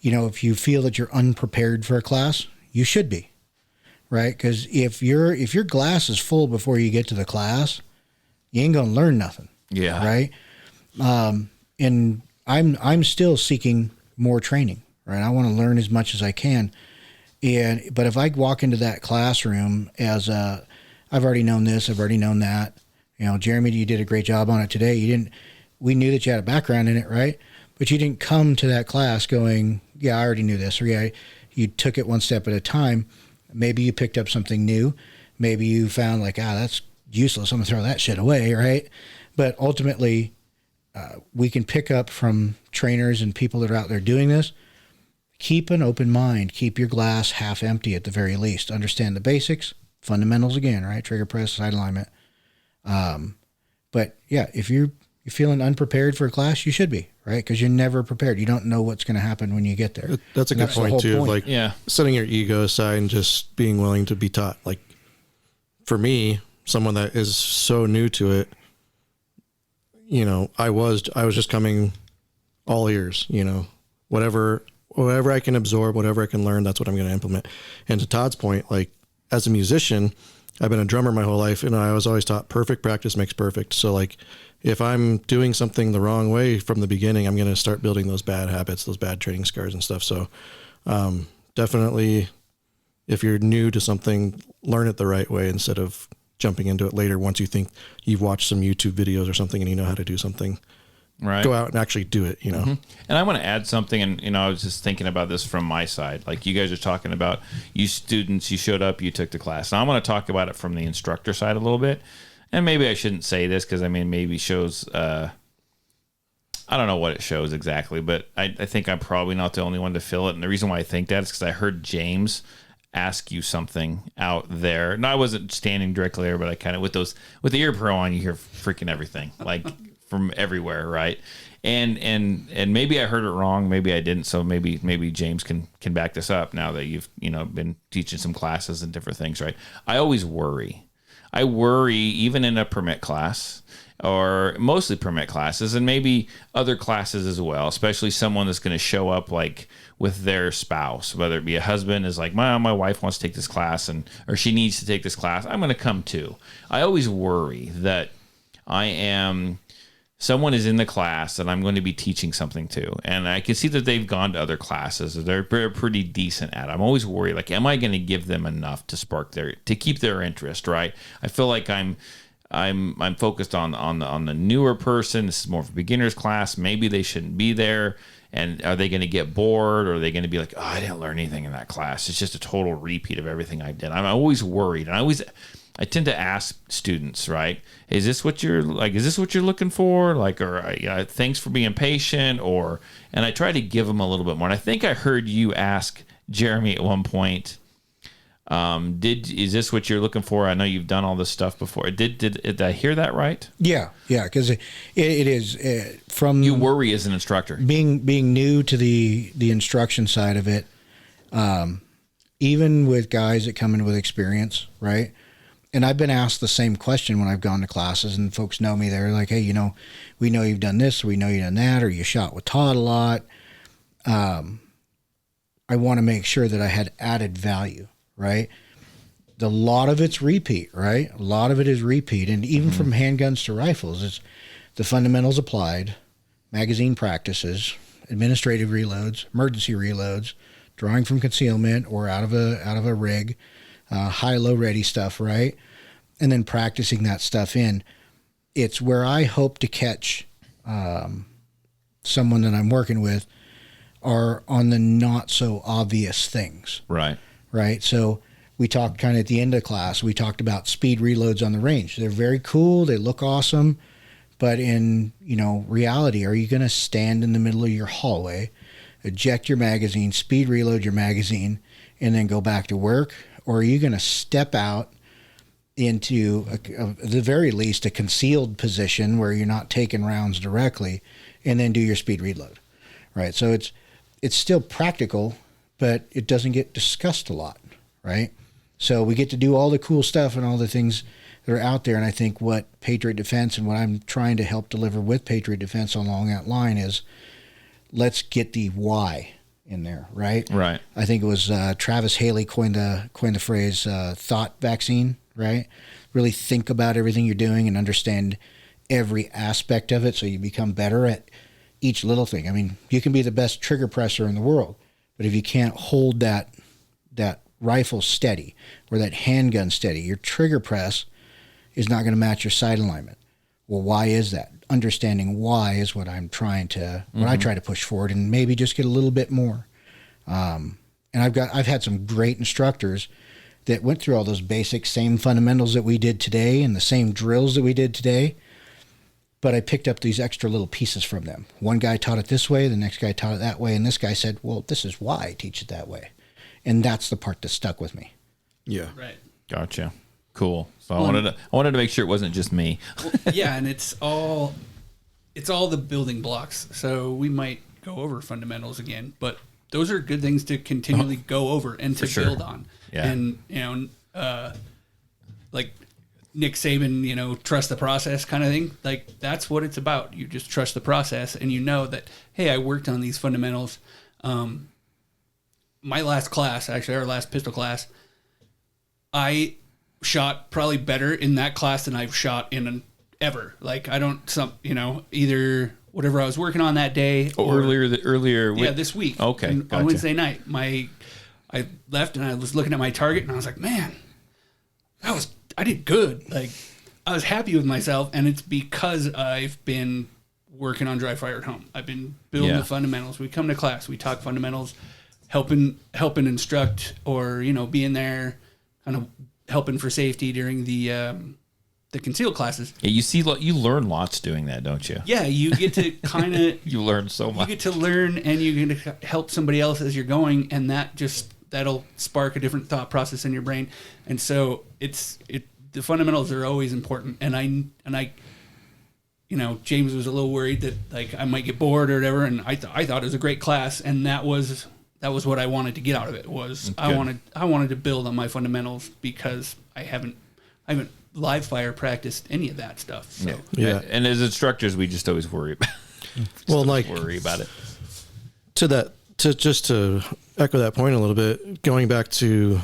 if you feel that you're unprepared for a class, you should be, right? Because if your glass is full before you get to the class, you ain't gonna learn nothing. Yeah. Right. And I'm still seeking more training. Right. I want to learn as much as I can. But if I walk into that classroom as I've already known this, I've already known that. Jeremy, you did a great job on it today. We knew that you had a background in it, right? But you didn't come to that class going, yeah, I already knew this, or yeah, you took it one step at a time. Maybe you picked up something new. Maybe you found like, that's useless. I'm gonna throw that shit away, right? But ultimately, we can pick up from trainers and people that are out there doing this. Keep an open mind. Keep your glass half empty at the very least. Understand the basics, fundamentals again, right? Trigger press, sight alignment. But yeah, if you're feeling unprepared for a class, you should be, right? Because you're never prepared. You don't know what's going to happen when you get there. That's a good point too. Of like Yeah. setting your ego aside and just being willing to be taught. Like for me, someone that is so new to it, you know, I was just coming all ears, you know, whatever I can absorb, whatever I can learn, that's what I'm going to implement. And to Todd's point, like as a musician, I've been a drummer my whole life, and I was always taught perfect practice makes perfect. So like if I'm doing something the wrong way from the beginning, I'm going to start building those bad habits, those bad training scars and stuff. So definitely if you're new to something, learn it the right way instead of jumping into it later once you think you've watched some YouTube videos or something and you know how to do something. Right. Go out and actually do it, you know. Mm-hmm. And I want to add something, and you know, I was just thinking about this from my side. Like you guys are talking about, you students, you showed up, you took the class. And I want to talk about it from the instructor side a little bit. And maybe I shouldn't say this because I mean, maybe shows, I don't know what it shows exactly, but I think I'm probably not the only one to feel it. And the reason why I think that is because I heard James ask you something out there. And I wasn't standing directly there, but I kind of, with the ear pro on, you hear freaking everything, like from everywhere, right? And maybe I heard it wrong, maybe I didn't. So maybe James can back this up now that you've, you know, been teaching some classes and different things, right? I worry even in a permit class, or mostly permit classes, and maybe other classes as well, especially someone that's going to show up like with their spouse, whether it be a husband is like, my wife wants to take this class or she needs to take this class. I'm going to come too. I always worry that someone is in the class that I'm going to be teaching something to. And I can see that they've gone to other classes. They're pretty decent at it. I'm always worried, like, am I going to give them enough to keep their interest, right? I feel like I'm focused on the newer person. This is more of a beginner's class. Maybe they shouldn't be there. And are they going to get bored? Or are they going to be like, oh, I didn't learn anything in that class. It's just a total repeat of everything I did. I'm always worried. And I tend to ask students, right? Is this what you're looking for? Like, or thanks for being patient, and I try to give them a little bit more. And I think I heard you ask Jeremy at one point, is this what you're looking for? I know you've done all this stuff before. Did I hear that right? Yeah, because it is from you worry as an instructor being new to the instruction side of it. Even with guys that come in with experience, right? And I've been asked the same question when I've gone to classes, and folks know me. They're like, hey, you know, we know you've done this, or we know you've done that, or you shot with Todd a lot. I want to make sure that I had added value, right? A lot of it's repeat, right? A lot of it is repeat. And even from handguns to rifles, it's the fundamentals applied, magazine practices, administrative reloads, emergency reloads, drawing from concealment or out of a rig, high-low ready stuff, right? And then practicing that stuff in. It's where I hope to catch someone that I'm working with are on the not so obvious things. Right. Right. So we talked kind of at the end of class, we talked about speed reloads on the range. They're very cool. They look awesome. But in, reality, are you going to stand in the middle of your hallway, eject your magazine, speed reload your magazine, and then go back to work? Or are you going to step out into, at the very least, a concealed position where you're not taking rounds directly and then do your speed reload? Right. So it's still practical, but it doesn't get discussed a lot, right? So we get to do all the cool stuff and all the things that are out there. And I think what Patriot Defense and what I'm trying to help deliver with Patriot Defense along that line is let's get the why in there, right? Right. I think it was Travis Haley coined the phrase thought vaccine, right? Really think about everything you're doing and understand every aspect of it so you become better at each little thing. I mean, you can be the best trigger presser in the world, but if you can't hold that rifle steady or that handgun steady, your trigger press is not going to match your sight alignment. Well, why is that? Understanding why is what I try to push forward and maybe just get a little bit more. And I've had some great instructors that went through all those basic same fundamentals that we did today and the same drills that we did today. But I picked up these extra little pieces from them. One guy taught it this way, the next guy taught it that way, and this guy said, well, this is why I teach it that way. And that's the part that stuck with me. Yeah. Right. Gotcha. Cool. So I wanted to make sure it wasn't just me. Well, yeah, and it's all the building blocks. So we might go over fundamentals again, but those are good things to continually go over and to build on. Yeah. And like Nick Saban, trust the process kind of thing. Like that's what it's about. You just trust the process, and you know that, hey, I worked on these fundamentals. My last class, actually, our last pistol class, I shot probably better in that class than I've shot in ever. Like I don't, either whatever I was working on that day or earlier. This week. Okay, On gotcha. Wednesday night, I left and I was looking at my target and I was like, man, I did good. Like I was happy with myself, and it's because I've been working on dry fire at home. I've been building the fundamentals. We come to class, we talk fundamentals, helping instruct, or being there, kind of helping for safety during the concealed classes. Yeah, you learn lots doing that, don't you? Yeah, you get to kind of You learn so much. you get to learn, and you get to help somebody else as you're going, and that'll spark a different thought process in your brain. And so the fundamentals are always important. And I James was a little worried that like I might get bored or whatever, and I thought it was a great class, and that was what I wanted to get out of it. I wanted to build on my fundamentals because I haven't live fire practiced any of that stuff. So Yeah. And as instructors, we just always worry about worry about it. To echo that point a little bit, going back to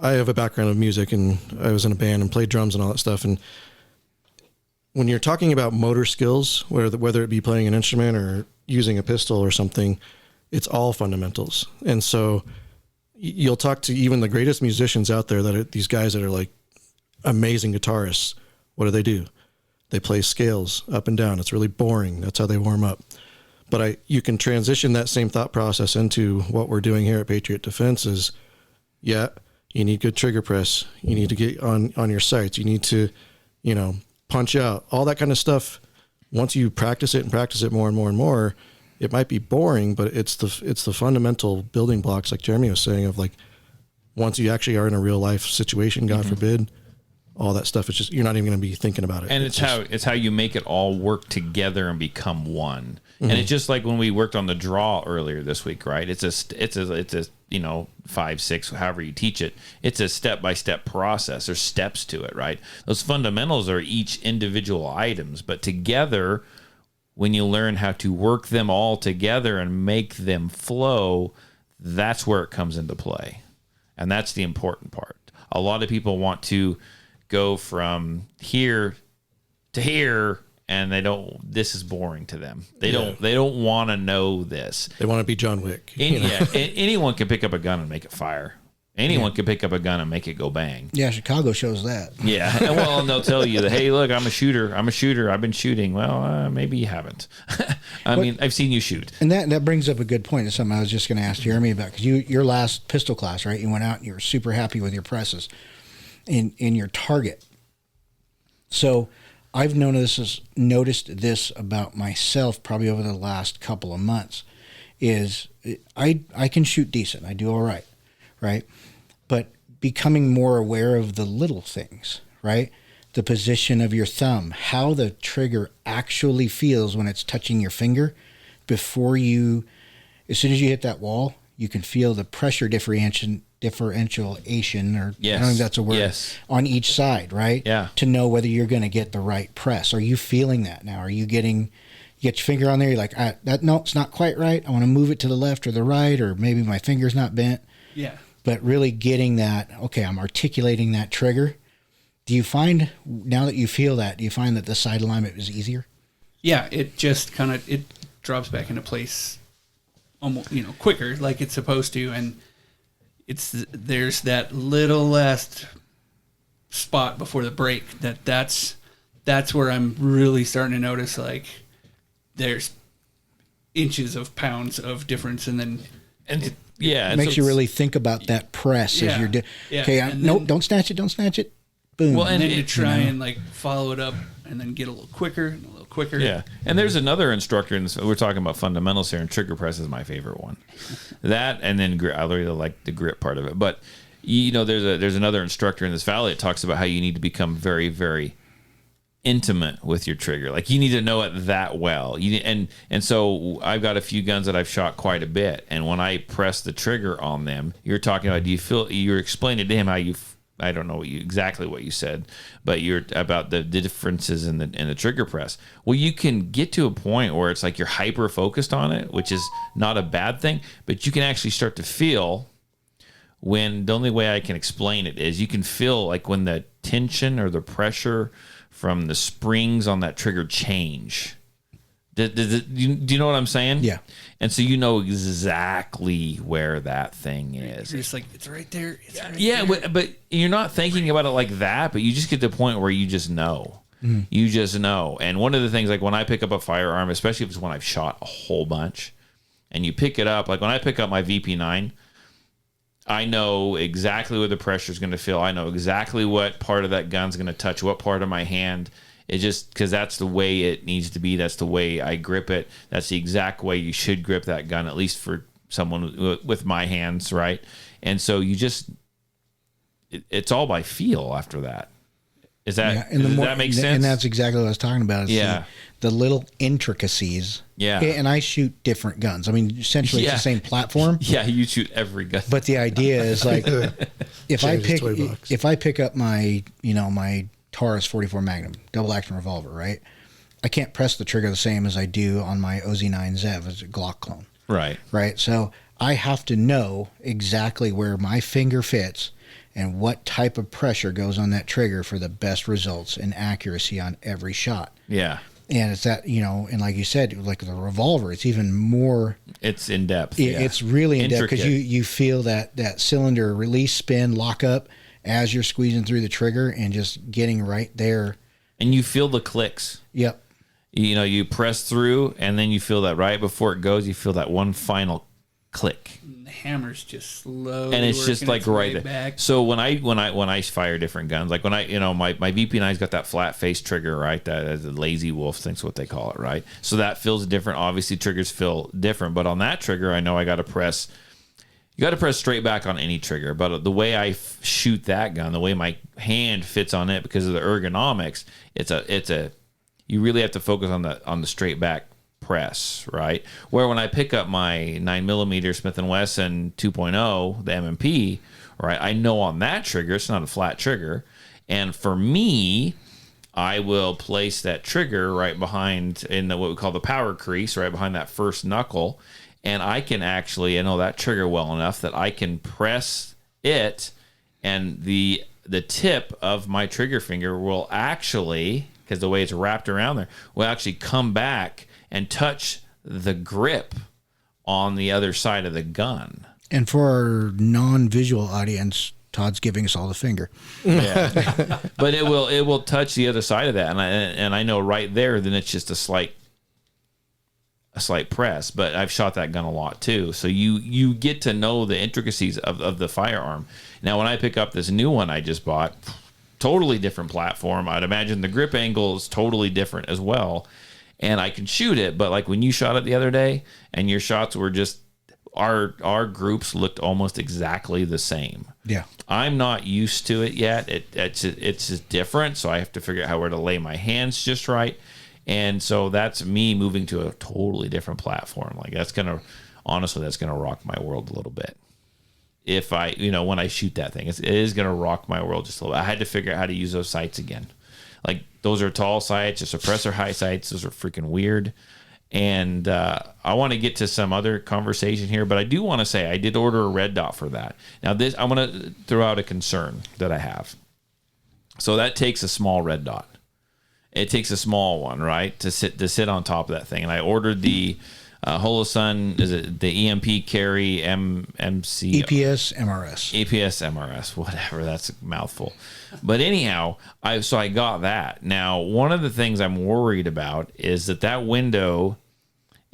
I have a background of music, and I was in a band and played drums and all that stuff. And when you're talking about motor skills, whether it be playing an instrument or using a pistol or something, it's all fundamentals. And so you'll talk to even the greatest musicians out there, that are these guys that are like amazing guitarists. What do? They play scales up and down. It's really boring. That's how they warm up. But you can transition that same thought process into what we're doing here at Patriot Defense is, you need good trigger press. You need to get on your sights. You need to, punch out, all that kind of stuff. Once you practice it more and more and more, it might be boring, but it's the fundamental building blocks, like Jeremy was saying, of like, once you actually are in a real life situation, God forbid, all that stuff, it's just, you're not even going to be thinking about it. And it's how you make it all work together and become one. And it's just like when we worked on the draw earlier this week, right? It's a 5, 6, however you teach it. It's a step-by-step process. There's steps to it, right? Those fundamentals are each individual items, but together, when you learn how to work them all together and make them flow, that's where it comes into play. And that's the important part. A lot of people want to go from here to here, and this is boring to them. They don't want to know this. They want to be John Wick. Anyone can pick up a gun and make it fire. Anyone can pick up a gun and make it go bang. Yeah, Chicago shows that. Yeah, well, and they'll tell you that, hey, look, I'm a shooter. I've been shooting. Well, maybe you haven't. I've seen you shoot. And that brings up a good point. It's something I was just going to ask Jeremy about, because your last pistol class, right? You went out and you were super happy with your presses in your target. So I've noticed this about myself probably over the last couple of months, is I can shoot decent. I do all right, right? But becoming more aware of the little things, right? The position of your thumb, how the trigger actually feels when it's touching your finger before as soon as you hit that wall, you can feel the pressure differentiation, or yes. I don't think that's a word, yes. on each side, right? Yeah. To know whether you're going to get the right press. Are you feeling that now? Are you you get your finger on there, you're like, no, it's not quite right. I want to move it to the left or the right, or maybe my finger's not bent. Yeah. But really getting that, okay, I'm articulating that trigger. Do you find, now that you feel that, do you find that the side alignment is easier? Yeah, it just it drops back into place almost, quicker, like it's supposed to. And there's that little last spot before the break that's where I'm really starting to notice, like, there's inches of pounds of difference. And then Yeah. It makes you really think about that press as Yeah. you're doing. Yeah. Okay, And nope, then- don't snatch it. Boom. Well, And then to it- try and like follow it up and then get a little quicker and a little quicker. Yeah, and there's another instructor in this. We're talking about fundamentals here, and trigger press is my favorite one. That and then grip. I really like the grip part of it. But there's another instructor in this valley that talks about how you need to become very, very intimate with your trigger. Like you need to know it that well. And so I've got a few guns that I've shot quite a bit, and when I press the trigger on them, you're talking about. Do you feel? You're explaining to him how you. I don't know exactly what you said, but you're about the differences in the trigger press. Well, you can get to a point where it's like you're hyper focused on it, which is not a bad thing, but you can actually start to feel when the only way I can explain it is you can feel like when the tension or the pressure from the springs on that trigger change. Do you know what I'm saying? Yeah. And so you know exactly where that thing is. You're just like, it's right there. It's right Yeah, there. but you're not thinking about it like that, but you just get to the point where you just know. You just know. And one of the things, like when I pick up a firearm, especially if it's one I've shot a whole bunch, and you pick it up, like when I pick up my VP9, I know exactly where the pressure is going to feel. I know exactly what part of that gun's going to touch what part of my hand. It just because that's the way it needs to be. That's the way I grip it. That's the exact way you should grip that gun, at least for someone with my hands, right? And so you just, it's all by feel after that. Is that, does that make sense? And that's exactly what I was talking about. Is Yeah. the little intricacies. Yeah. And I shoot different guns. I mean, essentially it's Yeah. the same platform. Yeah, you shoot every gun. But the idea is like, Changes $20. if I pick up my Taurus 44 Magnum double action revolver, right? I can't press the trigger the same as I do on my OZ9 Zev as a Glock clone, Right. right? So I have to know exactly where my finger fits and what type of pressure goes on that trigger for the best results and accuracy on every shot. Yeah. And it's that, and like you said, like the revolver, it's even more. It's in depth. It's really in depth because Intricate. you feel that cylinder release, spin, lock up as you're squeezing through the trigger and just getting right there. And you feel the clicks. Yep. You press through, and then you feel that right before it goes, you feel that one final click. And the hammer's just slowly And it's just working like its right way there. back. So when I fire different guns, like when I my VP9's got that flat face trigger, right? That is a lazy wolf, think's what they call it, right? So that feels different. Obviously, triggers feel different, but on that trigger, I know I got to press. You got to press straight back on any trigger, but the way I shoot that gun, the way my hand fits on it because of the ergonomics, it's a you really have to focus on the straight back press, right? Where when I pick up my 9mm Smith & Wesson 2.0, the M&P, right, I know on that trigger it's not a flat trigger, and for me, I will place that trigger right behind in what we call the power crease, right behind that first knuckle, and I can actually, I know that trigger well enough that I can press it, and the tip of my trigger finger will actually, because the way it's wrapped around there, will actually come back and touch the grip on the other side of the gun. And for our non-visual audience, Todd's giving us all the finger. Yeah. But it will touch the other side of that, and I know right there, then it's just a slight press. But I've shot that gun a lot too, so you get to know the intricacies of the firearm. Now, when I pick up this new one I just bought, totally different platform. I'd imagine the grip angle is totally different as well, and I can shoot it. But like when you shot it the other day, and your shots were just our groups looked almost exactly the same. Yeah. I'm not used to it yet. It's just different, so I have to figure out where to lay my hands just right. And so that's me moving to a totally different platform. Like that's gonna rock my world a little bit. If I, when I shoot that thing, it is gonna rock my world just a little bit. I had to figure out how to use those sights again. Like those are tall sights, the suppressor high sights. Those are freaking weird. And I want to get to some other conversation here, but I do want to say I did order a red dot for that. Now, this I'm going to throw out a concern that I have. So that takes a small red dot. It takes a small one, right, to sit on top of that thing. And I ordered the Holosun, is it the EMP carry MC EPS MRS. EPS MRS, whatever. That's a mouthful. But anyhow, I got that. Now, one of the things I'm worried about is that window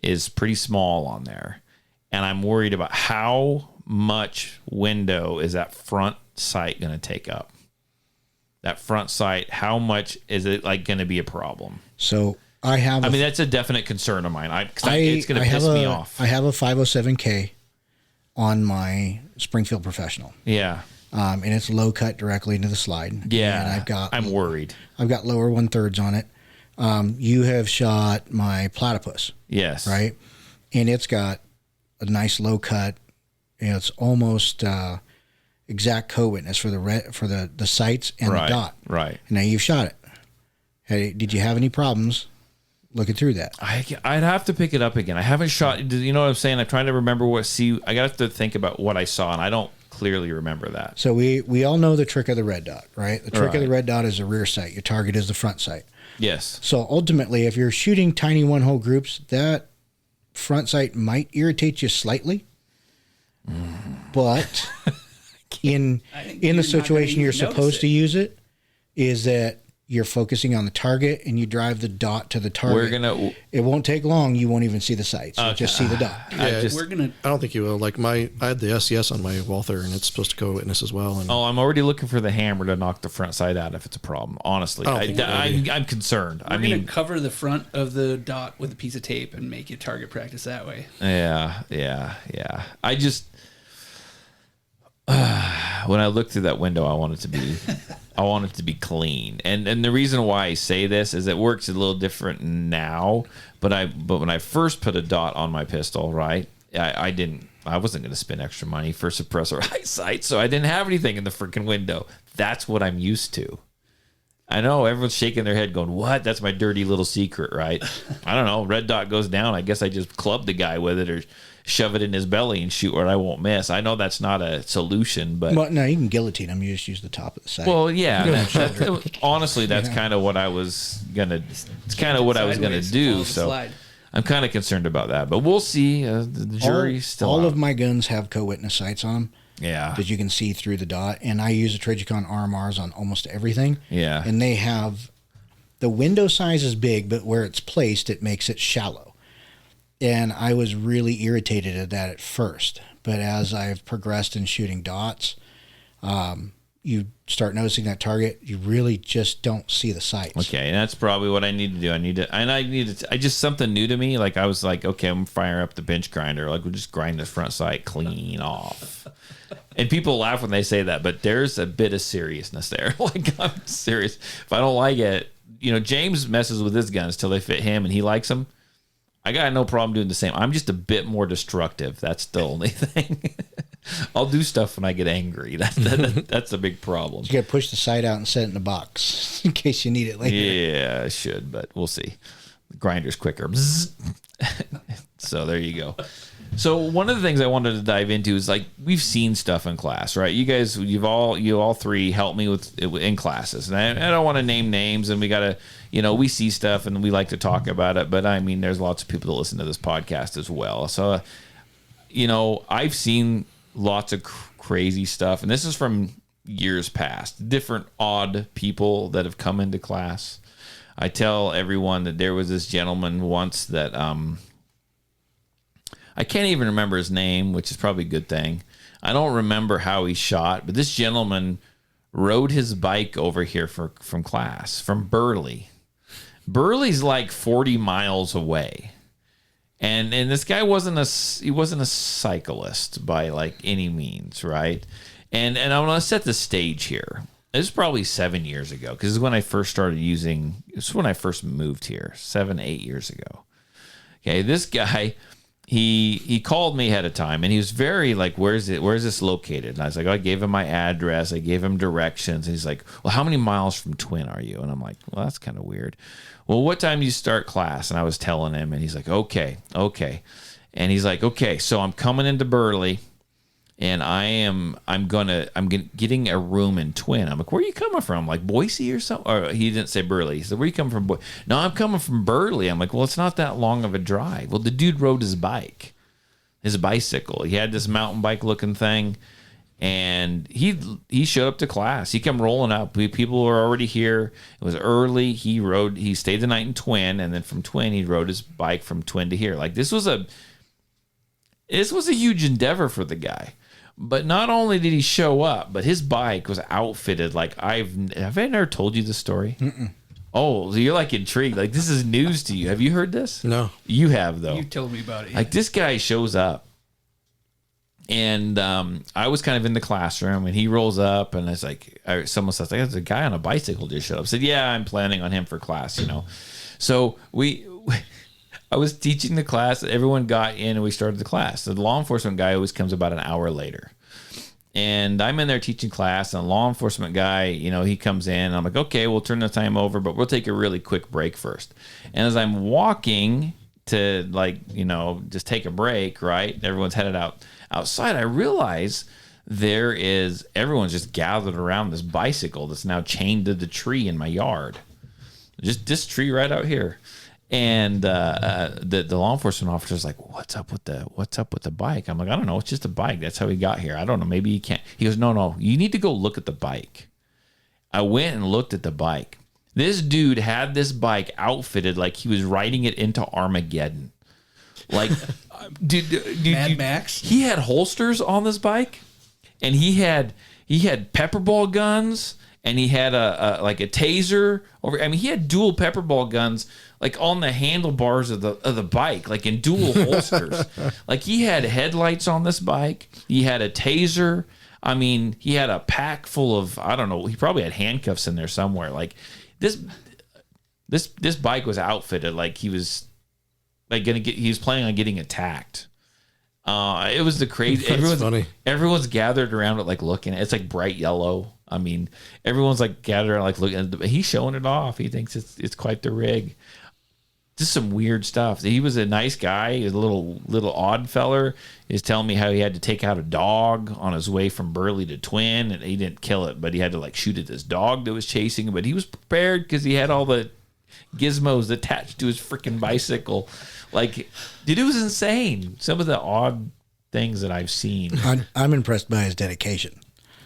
is pretty small on there, and I'm worried about how much window is that front sight going to take up? That front sight, how much is it like going to be a problem? So I mean, that's a definite concern of mine. It's going to piss me off. I have a 507K on my Springfield Professional. Yeah. And it's low cut directly into the slide. Yeah. And I'm worried. I've got lower 1/3 on it. You have shot my Platypus. Yes. Right. And it's got a nice low cut. It's almost exact co-witness for the sights and the dot. Right. Now you've shot it. Hey, did you have any problems looking through that? I'd have to pick it up again. I haven't shot. You know what I'm saying? I'm trying to remember I got to think about what I saw, and I don't clearly remember that. So we all know the trick of the red dot, right? The trick of the red dot is the rear sight. Your target is the front sight. Yes. So ultimately, if you're shooting tiny one-hole groups, that front sight might irritate you slightly. But in the situation you're supposed to use it, is that you're focusing on the target and you drive the dot to the target. It won't take long. You won't even see the sights. You'll just see the dot. I don't think you will. Like I had the SES on my Walther, and it's supposed to co-witness as well. And I'm already looking for the hammer to knock the front sight out if it's a problem. Honestly, I'm concerned. We're going to cover the front of the dot with a piece of tape and make you target practice that way. Yeah. I just when I look through that window, I want it to be clean. And the reason why I say this is it works a little different now. But when I first put a dot on my pistol, right, I wasn't going to spend extra money for suppressor eyesight, so I didn't have anything in the freaking window. That's what I'm used to. I know everyone's shaking their head going, what? That's my dirty little secret, right? I don't know. Red dot goes down. I guess I just club the guy with it or shove it in his belly and shoot where I won't miss. I know that's not a solution, but... Well, no, you can guillotine him. You just use the top of the sight. Well, yeah. Honestly, that's kind of what I was going to... It's kind of what I was going to do, so... I'm kind of concerned about that, but we'll see. The jury's still all out. of my guns have co-witness sights on them. Yeah. That you can see through the dot. And I use a Trigicon RMRs on almost everything. Yeah. And they have... The window size is big, but where it's placed, it makes it shallow. And I was really irritated at that at first. But as I've progressed in shooting dots, you start noticing that target, you really just don't see the sights. Okay, and that's probably what I need to do. I just something new to me. Like I was like, okay, I'm firing up the bench grinder. Like we'll just grind the front sight clean off. And people laugh when they say that, but there's a bit of seriousness there. Like I'm serious. If I don't like it, James messes with his guns till they fit him and he likes them. I got no problem doing the same. I'm just a bit more destructive. That's the only thing. I'll do stuff when I get angry. That's a big problem. You got to push the sight out and set it in a box in case you need it later. Yeah, I should, but we'll see. The grinder's quicker. So there you go. So one of the things I wanted to dive into is like we've seen stuff in class, right? You guys, you all three helped me with in classes, and I don't want to name names, and we gotta, we see stuff and we like to talk about it, but I mean, there's lots of people that listen to this podcast as well. So, I've seen lots of crazy stuff, and this is from years past, different odd people that have come into class. I tell everyone that there was this gentleman once that I can't even remember his name, which is probably a good thing. I don't remember how he shot, but this gentleman rode his bike over here from class, from Burley. Burley's like 40 miles away. And this guy wasn't a cyclist by like any means, right? And I want to set the stage here. This is probably 7 years ago, because this is when I first started using, this is when I first moved here, 7-8 years ago. Okay, this guy... He called me ahead of time, and he was very like, where's this located? And I was like, I gave him my address. I gave him directions. And he's like, well, how many miles from Twin are you? And I'm like, well, that's kind of weird. Well, what time do you start class? And I was telling him, and he's like, okay. And he's like, okay, so I'm coming into Burley, and I'm getting a room in Twin. I'm like, where are you coming from? Like Boise or something? Or he didn't say Burley. He said, where are you coming from? No, I'm coming from Burley. I'm like, well, it's not that long of a drive. Well, the dude rode his bicycle. He had this mountain bike looking thing, and he showed up to class. He came rolling up. People were already here. It was early. He stayed the night in Twin, and then from Twin, he rode his bike from Twin to here. Like this was a huge endeavor for the guy. But not only did he show up, but his bike was outfitted like have I never told you this story? Mm-mm. Oh, so you're like intrigued. Like this is news to you. Have you heard this? No. You have though. You told me about it. Like this guy shows up, and I was kind of in the classroom, and he rolls up, and it's like someone says, "There's a guy on a bicycle just showed up." I said, "Yeah, I'm planning on him for class." So I was teaching the class. Everyone got in, and we started the class. So the law enforcement guy always comes about an hour later. And I'm in there teaching class, and the law enforcement guy, he comes in, and I'm like, okay, we'll turn the time over, but we'll take a really quick break first. And as I'm walking to, just take a break, right? Everyone's headed outside. I realize everyone's just gathered around this bicycle that's now chained to the tree in my yard. Just this tree right out here. And the law enforcement officer's like, what's up with the bike? I'm like, I don't know. It's just a bike. That's how he got here. I don't know. Maybe he can't. He goes, no. You need to go look at the bike. I went and looked at the bike. This dude had this bike outfitted like he was riding it into Armageddon. Like, Mad Max. He had holsters on this bike, and he had pepperball guns. And he had a taser over. I mean, he had dual pepperball guns like on the handlebars of the bike, like in dual holsters. Like he had headlights on this bike. He had a taser. I mean, he had a pack full of, I don't know. He probably had handcuffs in there somewhere. Like this bike was outfitted like he was he was planning on getting attacked. It was the crazy. Everyone's gathered around it, like looking. It's like bright yellow. I mean, everyone's like gathered around, like looking. He's showing it off. He thinks it's quite the rig. Just some weird stuff. He was a nice guy. He was a little odd feller. He's telling me how he had to take out a dog on his way from Burley to Twin, and he didn't kill it, but he had to like shoot at this dog that was chasing him. But he was prepared because he had all the gizmos attached to his freaking bicycle. Like, dude, it was insane. Some of the odd things that I've seen. I'm impressed by his dedication.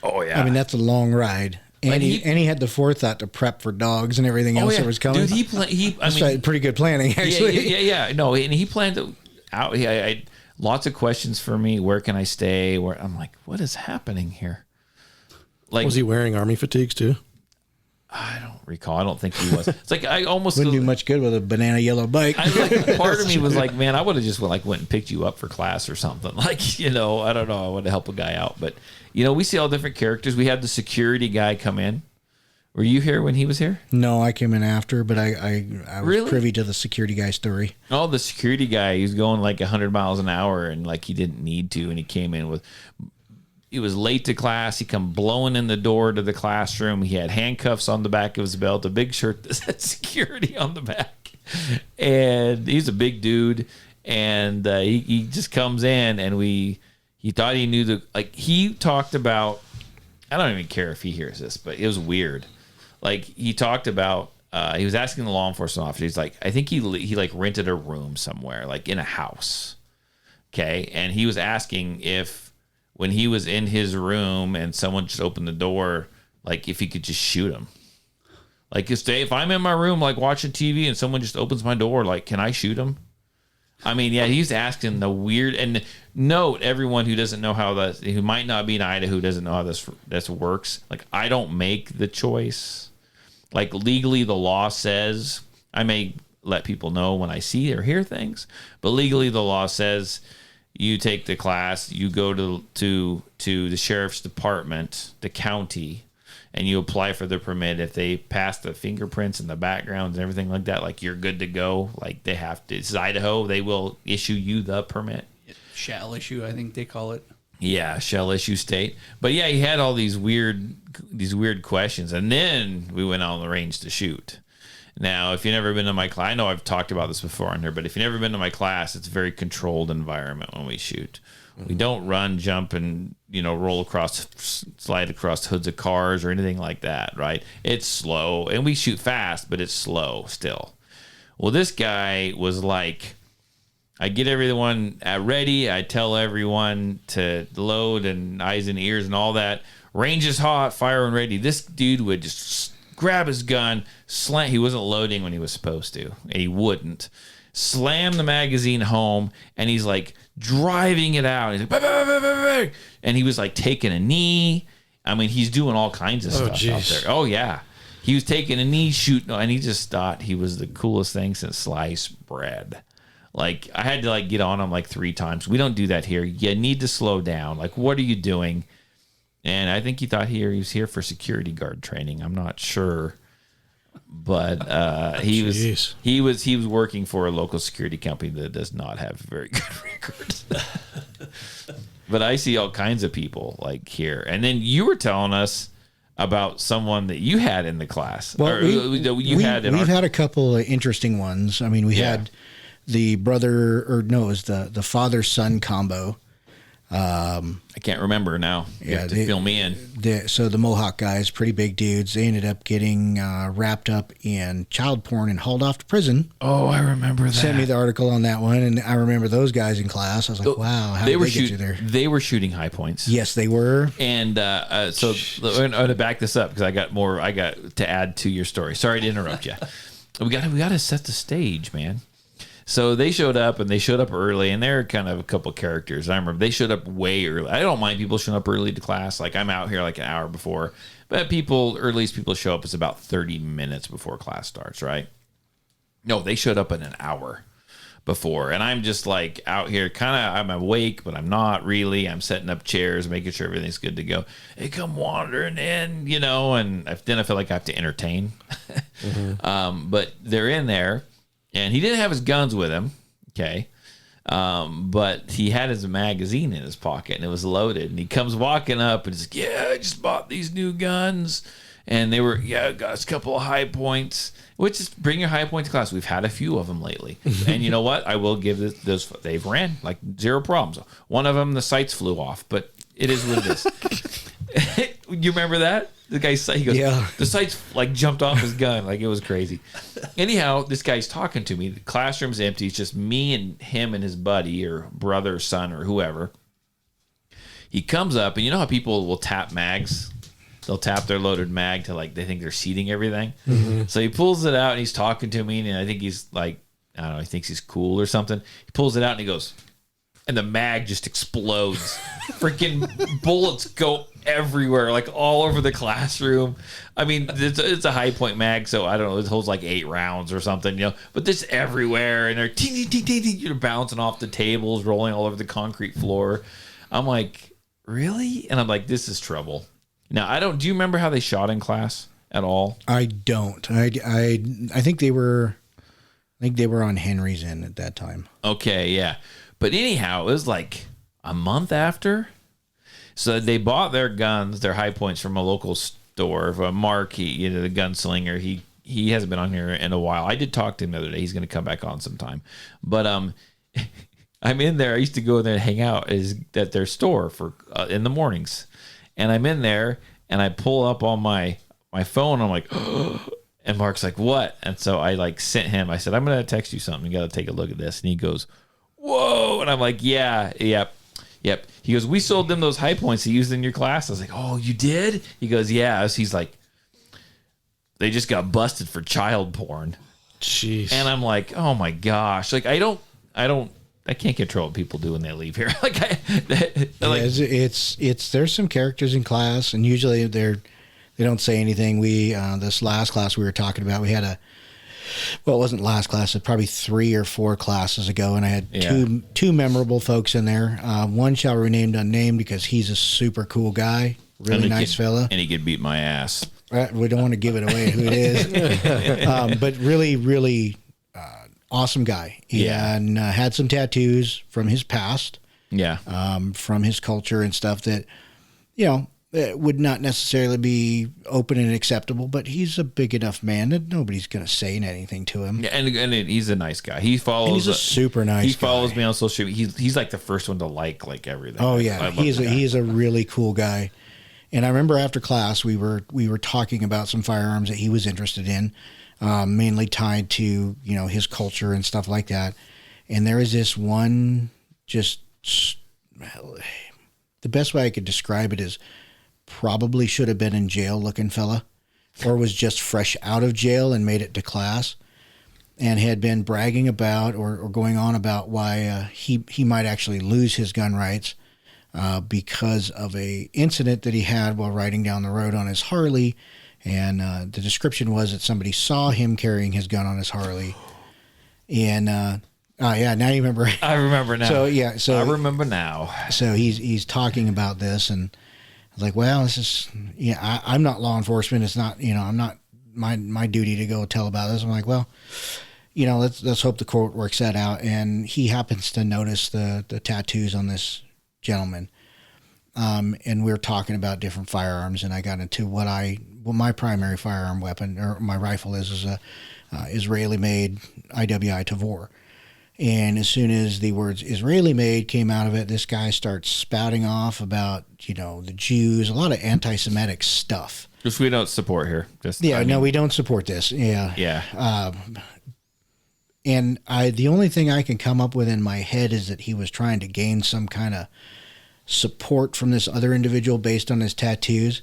Oh yeah. I mean, that's a long ride. And he had the forethought to prep for dogs and everything else that was coming. Dude, pretty good planning, actually. Yeah. No, and he planned it out. He had lots of questions for me. Where can I stay? Where I'm like, what is happening here? Like, was he wearing army fatigues too? I don't recall. I don't think he was. It's like I almost wouldn't do much good with a banana yellow bike. Part of me was like, man, I would have just went and picked you up for class or something. Like, I don't know. I would have helped a guy out, but we see all different characters. We had the security guy come in. Were you here when he was here? No, I came in after, but I was really privy to the security guy story. Oh, the security guy. He was going like 100 miles an hour, and like he didn't need to, and he came in with. He was late to class. He come blowing in the door to the classroom. He had handcuffs on the back of his belt, a big shirt that said security on the back. And he's a big dude. And he just comes in, and he thought he knew he talked about, I don't even care if he hears this, but it was weird. Like he talked about, he was asking the law enforcement officer, he's like, I think he like rented a room somewhere, like in a house. Okay. And he was asking if, when he was in his room and someone just opened the door, like if he could just shoot him. Like if I'm in my room, like watching TV and someone just opens my door, like, can I shoot him? I mean, yeah, he's asking the weird, and note everyone who doesn't know who might not be in Idaho, who doesn't know how this works. Like I don't make the choice. Like legally the law says, I may let people know when I see or hear things, but legally the law says, you take the class, you go to the sheriff's department, the county, and you apply for the permit. If they pass the fingerprints and the backgrounds and everything like that, like you're good to go. Like they have to. It's Idaho. They will issue you the permit. Shall issue, I think they call it. Yeah, shall issue state. But yeah, he had all these weird questions, and then we went out on the range to shoot. Now, if you've never been to my class, I know I've talked about this before on here, but if you've never been to my class, it's a very controlled environment when we shoot. Mm-hmm. We don't run, jump, and slide across hoods of cars or anything like that, right? It's slow, and we shoot fast, but it's slow still. Well, this guy was like, I get everyone ready. I tell everyone to load and eyes and ears and all that. Range is hot, fire and ready. This dude would just grab his gun, slam. He wasn't loading when he was supposed to, and he wouldn't. Slam the magazine home, and he's like driving it out. He's like, "Bah, bah, bah, bah, bah," and he was like taking a knee. I mean, he's doing all kinds of stuff out there. Oh yeah, he was taking a knee, shooting, and he just thought he was the coolest thing since sliced bread. Like, I had to like get on him like 3 times. We don't do that here. You need to slow down. Like, what are you doing? And I think he thought he was here for security guard training. I'm not sure, but he was working for a local security company that does not have very good records. But I see all kinds of people like here. And then you were telling us about someone that you had in the class. Well, we've had a couple of interesting ones. I mean, we had the it was the father-son combo. I can't remember now. You have to fill me in. So the Mohawk guys, pretty big dudes, they ended up getting wrapped up in child porn and hauled off to prison. Oh, I remember that. Sent me the article on that one, and I remember those guys in class. I was like, wow, how did they get you there? They were shooting high points. Yes, they were. And so I'm going to back this up because I got to add to your story. Sorry to interrupt you. We got to set the stage, man. So they showed up, and they showed up early, and they're kind of a couple characters. I remember they showed up way early. I don't mind people showing up early to class. Like, I'm out here like an hour before. But earliest people show up is about 30 minutes before class starts, right? No, they showed up in an hour before. And I'm just like out here I'm awake, but I'm not really. I'm setting up chairs, making sure everything's good to go. They come wandering in, and then I feel like I have to entertain. But they're in there. And he didn't have his guns with him, okay? But he had his magazine in his pocket, and it was loaded. And he comes walking up, and he's like, yeah, I just bought these new guns. And they were, got a couple of high points. Which is, bring your high points to class. We've had a few of them lately. And you know what? I will give those, they've ran, like, zero problems. One of them, the sights flew off, but it is what it is. You remember that? The guy, he goes, the sights like jumped off his gun. Like, it was crazy. Anyhow, this guy's talking to me. The classroom's empty. It's just me and him and his buddy or brother or son or whoever. He comes up, and you know how people will tap mags? They'll tap their loaded mag to, like, they think they're seating everything. So he pulls it out, and he's talking to me, and I think he's like, I don't know, he thinks he's cool or something. He pulls it out, and he goes, and the mag just explodes. Freaking bullets go everywhere, like all over the classroom. I mean, it's a high point mag, so I don't know, it holds like 8 rounds or something, but this everywhere, and they're ting, ting, ting, ting, you're bouncing off the tables, rolling all over the concrete floor. I'm like, really? And I'm like, this is trouble. Now, do you remember how they shot in class at all? I don't. I think they were on Henry's Inn at that time. Okay, yeah. But anyhow, it was like a month after. So they bought their guns, their high points, from a local store. Mark, the gunslinger, he hasn't been on here in a while. I did talk to him the other day. He's going to come back on sometime. But I'm in there. I used to go in there and hang out at their store for in the mornings. And I'm in there, and I pull up on my phone. I'm like, oh. And Mark's like, what? And so I like sent him. I said, I'm going to text you something. You got to take a look at this. And he goes, whoa. And I'm like, yep. He goes, we sold them those high points you used in your class. I was like, oh, you did? He goes, yeah. He's like, they just got busted for child porn. Jeez. And I'm like, oh my gosh. Like, I can't control what people do when they leave here. There's some characters in class, and usually they don't say anything. We this last class we were talking about, we had it wasn't last class, it probably 3 or 4 classes ago, and I had two memorable folks in there. One shall remain unnamed because he's a super cool guy, really nice fella, and he could beat my ass. We don't want to give it away who it is, but really, really awesome guy. And had some tattoos from his past, from his culture and stuff that, would not necessarily be open and acceptable, but he's a big enough man that nobody's going to say anything to him. Yeah, and he's a nice guy. He follows. And he's a super nice guy. He follows me on social media. He's like the first one to like everything. Oh yeah, he's a really cool guy. And I remember after class we were talking about some firearms that he was interested in, mainly tied to his culture and stuff like that. And there is this one, just the best way I could describe it is probably should have been in jail looking fella, or was just fresh out of jail and made it to class. and had been bragging about or going on about why he might actually lose his gun rights because of a incident that he had while riding down the road on his Harley. And the description was that somebody saw him carrying his gun on his Harley. And now you remember. I remember now. So I remember now. So he's talking about this, and I was like, well, this is I'm not law enforcement. It's not I'm not my duty to go tell about this. I'm like, well, let's hope the court works that out. And he happens to notice the tattoos on this gentleman. And we were talking about different firearms, and I got into what my primary firearm weapon or my rifle is a Israeli-made IWI Tavor. And as soon as the words Israeli-made came out of it, this guy starts spouting off about the Jews, a lot of anti-Semitic stuff. Which we don't support here. We don't support this. Yeah. And the only thing I can come up with in my head is that he was trying to gain some kind of support from this other individual based on his tattoos.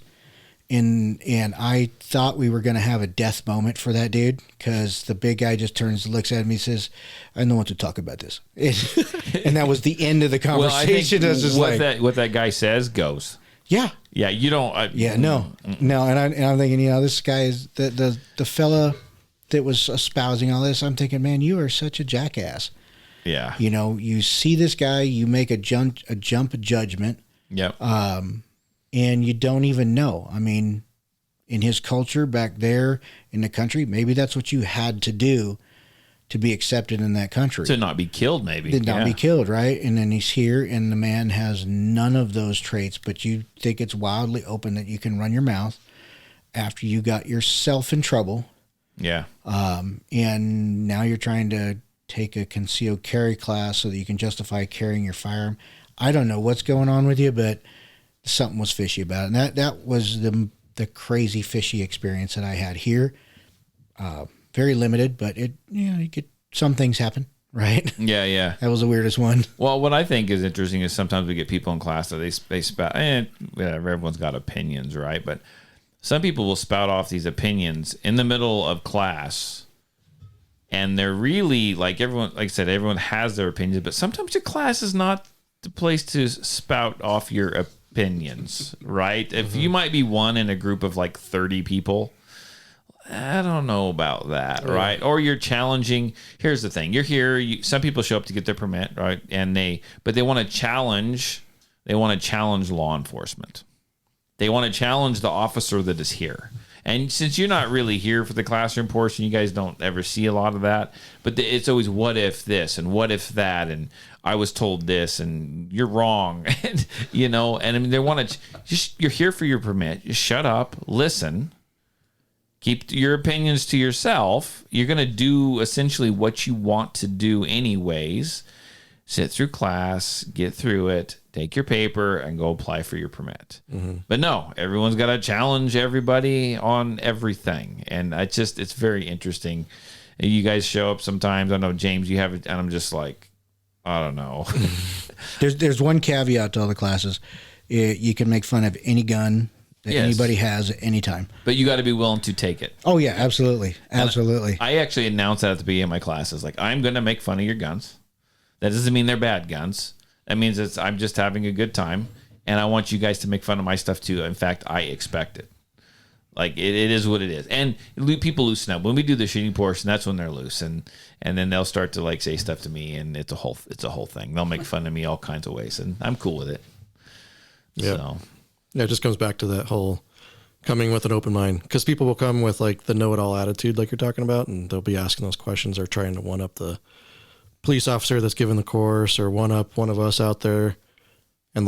And I thought we were going to have a death moment for that dude, because the big guy just turns and looks at me and says, I don't want to talk about this. And that was the end of the conversation. Well, I think what that guy says goes. Yeah. Yeah, you don't. No. And I'm thinking, this guy is the fella that was espousing all this. I'm thinking, man, you are such a jackass. Yeah. You see this guy, you make a jump judgment. Yep. And you don't even know. I mean, in his culture back there in the country, maybe that's what you had to do to be accepted in that country. To not be killed, maybe. To not be killed, right? And then he's here, and the man has none of those traits, but you think it's wildly open that you can run your mouth after you got yourself in trouble. Yeah. And now you're trying to take a concealed carry class so that you can justify carrying your firearm. I don't know what's going on with you, but something was fishy about it. And that was the crazy fishy experience that I had here. Very limited, but some things happen, right? Yeah. That was the weirdest one. Well, what I think is interesting is sometimes we get people in class that they spout, whatever, everyone's got opinions, right? But some people will spout off these opinions in the middle of class, and they're really everyone, like I said, everyone has their opinions, but sometimes your class is not the place to spout off your opinions, right? If you might be one in a group of 30 people, I don't know about that, right? Or you're challenging. Here's the thing: you're here. Some people show up to get their permit, right? But they want to challenge. They want to challenge law enforcement. They want to challenge the officer that is here. And since you're not really here for the classroom portion, you guys don't ever see a lot of that. But it's always what if this and what if that, and I was told this and you're wrong, and And I mean, they want to you're here for your permit. Just shut up, listen, keep your opinions to yourself. You're going to do essentially what you want to do anyways. Sit through class, get through it, take your paper, and go apply for your permit. Mm-hmm. But no, everyone's got to challenge everybody on everything. And it's very interesting. You guys show up sometimes. I know, James, you have it, and I'm just like, I don't know. There's one caveat to all the classes. You can make fun of any gun that anybody has at any time. But you got to be willing to take it. Oh, yeah, absolutely. Absolutely. I actually announced that at the beginning of my classes. I'm going to make fun of your guns. That doesn't mean they're bad guns. That means I'm just having a good time, and I want you guys to make fun of my stuff too. In fact, I expect it. It is what it is. And people loosen up. When we do the shooting portion, that's when they're loose, and then they'll start to say stuff to me, and it's a whole thing. They'll make fun of me all kinds of ways, and I'm cool with it. Yeah. So. Yeah, it just comes back to that whole coming with an open mind, because people will come with the know-it-all attitude like you're talking about, and they'll be asking those questions or trying to one-up the police officer that's given the course or one-up one of us out there. And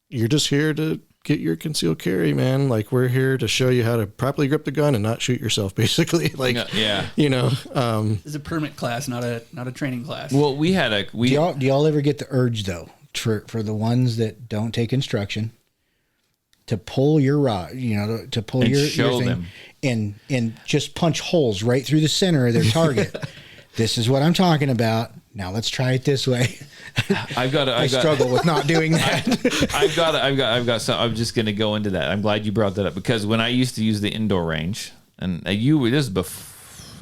you're just here to get your concealed carry, man. We're here to show you how to properly grip the gun and not shoot yourself, basically. Yeah. It's a permit class, not a training class. Well, do y'all ever get the urge though, for the ones that don't take instruction, to pull your rod, to pull and your show thing them and just punch holes right through the center of their target? This is what I'm talking about. Now let's try it this way. I struggle with not doing that. I've got some. I'm just going to go into that. I'm glad you brought that up, because when I used to use the indoor range, and this is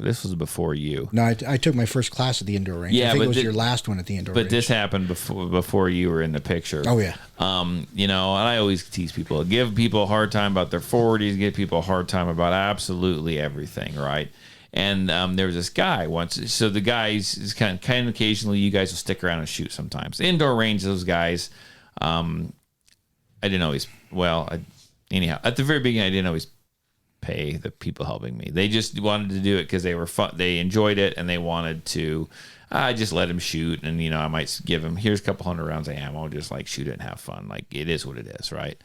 This was before you. No, I took my first class at the indoor range. Yeah, I think but it was your last one at the indoor range. But this happened before you were in the picture. Oh, yeah. You know, and I always tease people, give people a hard time about their 40s, give people a hard time about absolutely everything, right? And there was this guy once. So the guys is kind of occasionally you guys will stick around and shoot sometimes. Indoor range, those guys. I didn't always. Anyhow, at the very beginning, I didn't always pay the people helping me. They just wanted to do it because they were fun. They enjoyed it and they wanted to. I just let them shoot, and I might give them here's a couple hundred rounds of ammo. Just like shoot it and have fun. Like it is what it is, right?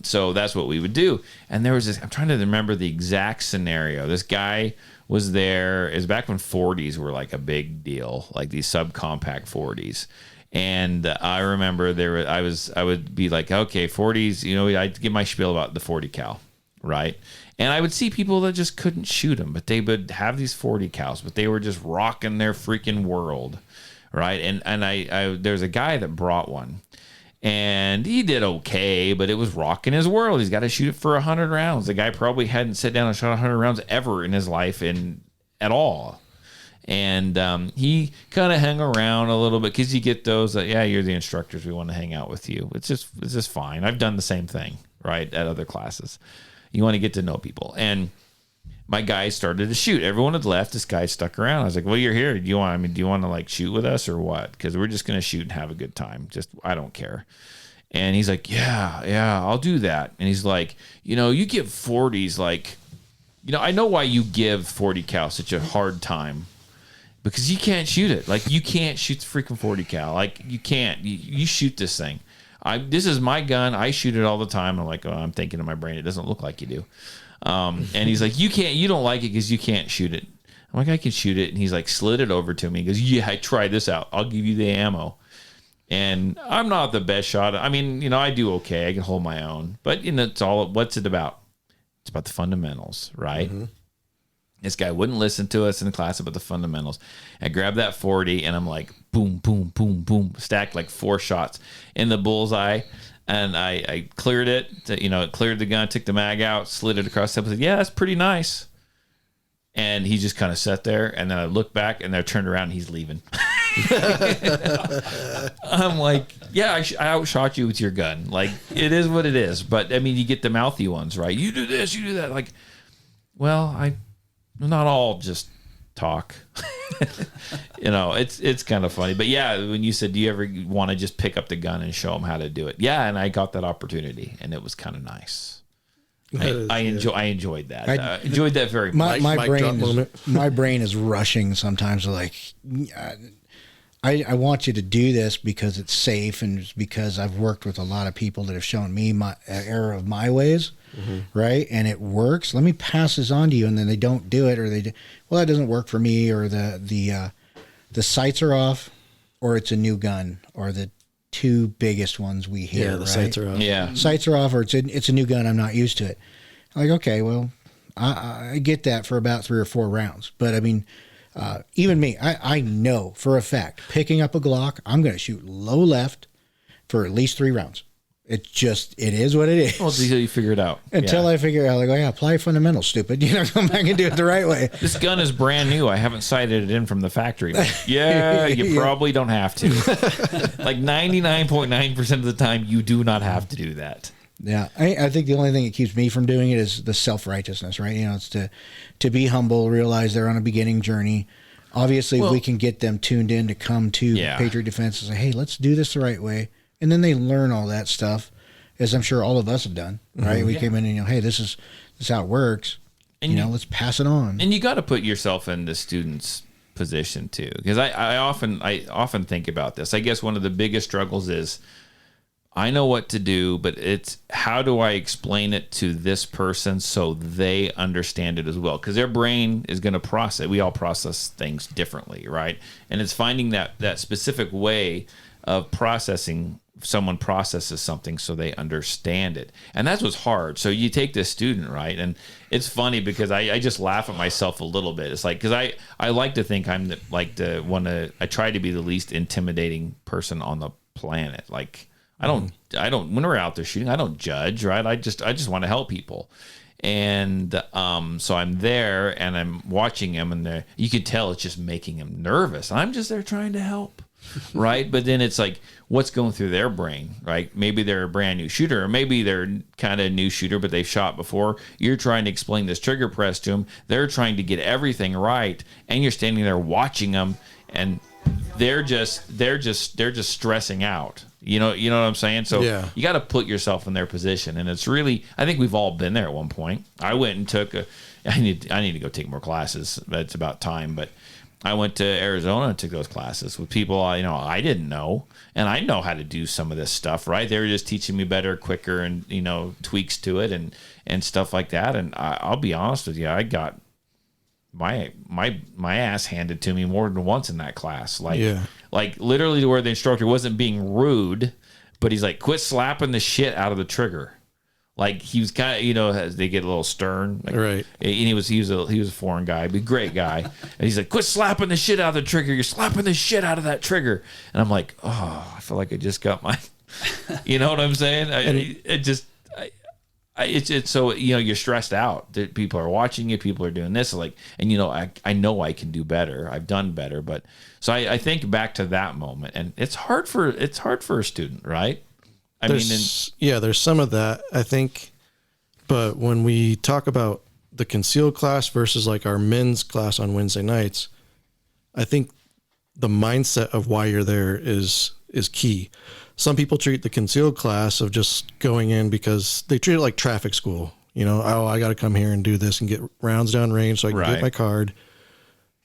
So that's what we would do. And there was this, I'm trying to remember the exact scenario. This guy was there. It was back when 40s were like a big deal, like these subcompact 40s. And I remember I would be like, okay, 40s, I'd give my spiel about the 40 cal, right? And I would see people that just couldn't shoot them, but they would have these 40 cals, but they were just rocking their freaking world, right? And I there's a guy that brought one. And he did okay, but it was rocking his world. He's got to shoot it for 100 rounds. The guy probably hadn't sat down and shot 100 rounds ever in his life at all. And he kind of hung around a little bit because you get those, you're the instructors. We want to hang out with you. It's just fine. I've done the same thing, right, at other classes. You want to get to know people. And my guy started to shoot. Everyone had left. This guy stuck around. I was like, well, you're here. Do you want to like shoot with us or what? Because we're just going to shoot and have a good time. I don't care. And he's like, yeah, I'll do that. And he's like, you give 40s like, I know why you give 40 cal such a hard time. Because you can't shoot it. Like, you can't shoot the freaking 40 cal. Like, you can't. You shoot this thing. This is my gun. I shoot it all the time. I'm like, I'm thinking in my brain, it doesn't look like you do. And he's like, you don't like it because you can't shoot it. I'm like, I can shoot it. And he's like, slid it over to me. He goes, yeah, I tried this out. I'll give you the ammo. And I'm not the best shot. I mean, I do okay. I can hold my own. But, what's it about? It's about the fundamentals, right? Mm-hmm. This guy wouldn't listen to us in the class about the fundamentals. I grabbed that 40 and I'm like, boom, boom, boom, boom, stacked like 4 shots in the bullseye. And I cleared it. It cleared the gun, took the mag out, slid it across the table. Said, yeah, that's pretty nice. And he just kind of sat there. And then I looked back and I turned around and he's leaving. I'm like, yeah, I outshot you with your gun. Like, it is what it is. But, I mean, you get the mouthy ones, right? You do this, you do that. Like, well, not all just talk. It's kind of funny. But yeah, when you said, do you ever want to just pick up the gun and show them how to do it? Yeah, and I got that opportunity, and it was kind of nice. I enjoyed that. I enjoyed that very much. My brain is rushing sometimes. Like, I want you to do this because it's safe and it's because I've worked with a lot of people that have shown me my error of my ways. Mm-hmm. Right, and it works. Let me pass this on to you, and then they don't do it, or that doesn't work for me, or the sights are off, or it's a new gun, or the 2 biggest ones we hear. Yeah, the sights are off. Yeah, sights are off, or it's a new gun. I'm not used to it. I'm like, okay, well, I get that for about 3 or 4 rounds, but I mean, even me, I know for a fact, picking up a Glock, I'm going to shoot low left for at least 3 rounds. It is what it is. Well, until you figure it out. Until I figure out, like, apply fundamentals, stupid. Come back and do it the right way. This gun is brand new. I haven't sighted it in from the factory. Like, you probably don't have to. Like 99.9% of the time, you do not have to do that. Yeah, I think the only thing that keeps me from doing it is the self-righteousness, right? It's to be humble, realize they're on a beginning journey. Obviously, we can get them tuned in to come to Patriot Defense and say, hey, let's do this the right way. And then they learn all that stuff, as I'm sure all of us have done, right? Mm-hmm. We came in and, hey, this is how it works. And let's pass it on. And you got to put yourself in the student's position too, because I often think about this. I guess one of the biggest struggles is I know what to do, but it's how do I explain it to this person so they understand it as well? Because their brain is going to process. We all process things differently, right? And it's finding that specific way of processing. Someone processes something so they understand it, and that's what's hard. So you take this student, right, and it's funny because I just laugh at myself a little bit. It's like, because I like to think I'm I try to be the least intimidating person on the planet. Like, when we're out there shooting, I don't judge, right? I just want to help people. And so I'm there and I'm watching him, and you could tell it's just making him nervous. I'm just there trying to help, right? But then it's like, what's going through their brain, right? Maybe they're a brand new shooter, or maybe they're kind of a new shooter, but they've shot before. You're trying to explain this trigger press to them. They're trying to get everything right, and you're standing there watching them, and they're just stressing out. You know what I'm saying? So you got to put yourself in their position, and it's really, I think we've all been there at one point. I went and took I need to go take more classes. It's about time, but I went to Arizona and took those classes with people I didn't know, and I know how to do some of this stuff, right? They were just teaching me better, quicker, and tweaks to it and stuff like that. And I'll be honest with you, I got my ass handed to me more than once in that class. Like literally to where the instructor wasn't being rude, but he's like, quit slapping the shit out of the trigger. Like he was kind of, as they get a little stern, like, right? And he was a foreign guy, but great guy. And he's like, quit slapping the shit out of the trigger. You're slapping the shit out of that trigger. And I'm like, oh, I feel like I just got my, you know what I'm saying? It's so, you're stressed out that people are watching you, people are doing this, like, and I know I can do better. I've done better, but so I think back to that moment, and it's hard for a student, right? There's some of that, I think, but when we talk about the concealed class versus like our men's class on Wednesday nights, I think the mindset of why you're there is key. Some people treat the concealed class of just going in because they treat it like traffic school. I got to come here and do this and get rounds down range so I can get my card.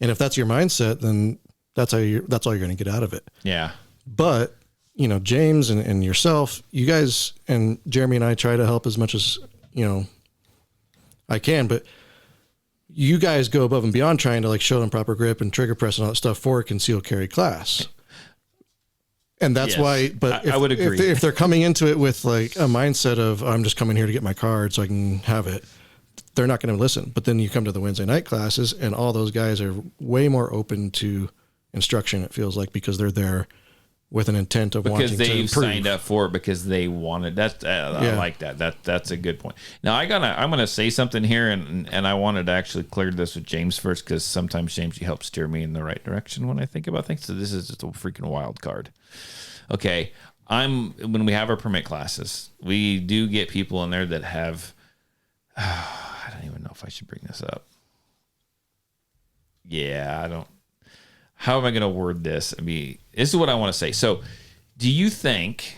And if that's your mindset, then that's all you're going to get out of it. Yeah. But, James and yourself, you guys, and Jeremy and I try to help as much as, I can, but you guys go above and beyond trying to like show them proper grip and trigger press and all that stuff for a concealed carry class. And that's why, but I would agree. If they're coming into it with like a mindset of, I'm just coming here to get my card so I can have it, they're not going to listen. But then you come to the Wednesday night classes and all those guys are way more open to instruction, it feels like, because they're there with an intent of wanting to improve. Because they've signed up for it because they wanted. I like that. That's a good point. Now I'm gonna say something here, and I wanted to actually clear this with James first, because sometimes James, you help steer me in the right direction when I think about things. So this is just a freaking wild card. Okay, when we have our permit classes, we do get people in there that have. I don't even know if I should bring this up. Yeah, I don't. How am I going to word this? This is what I want to say. So, do you think,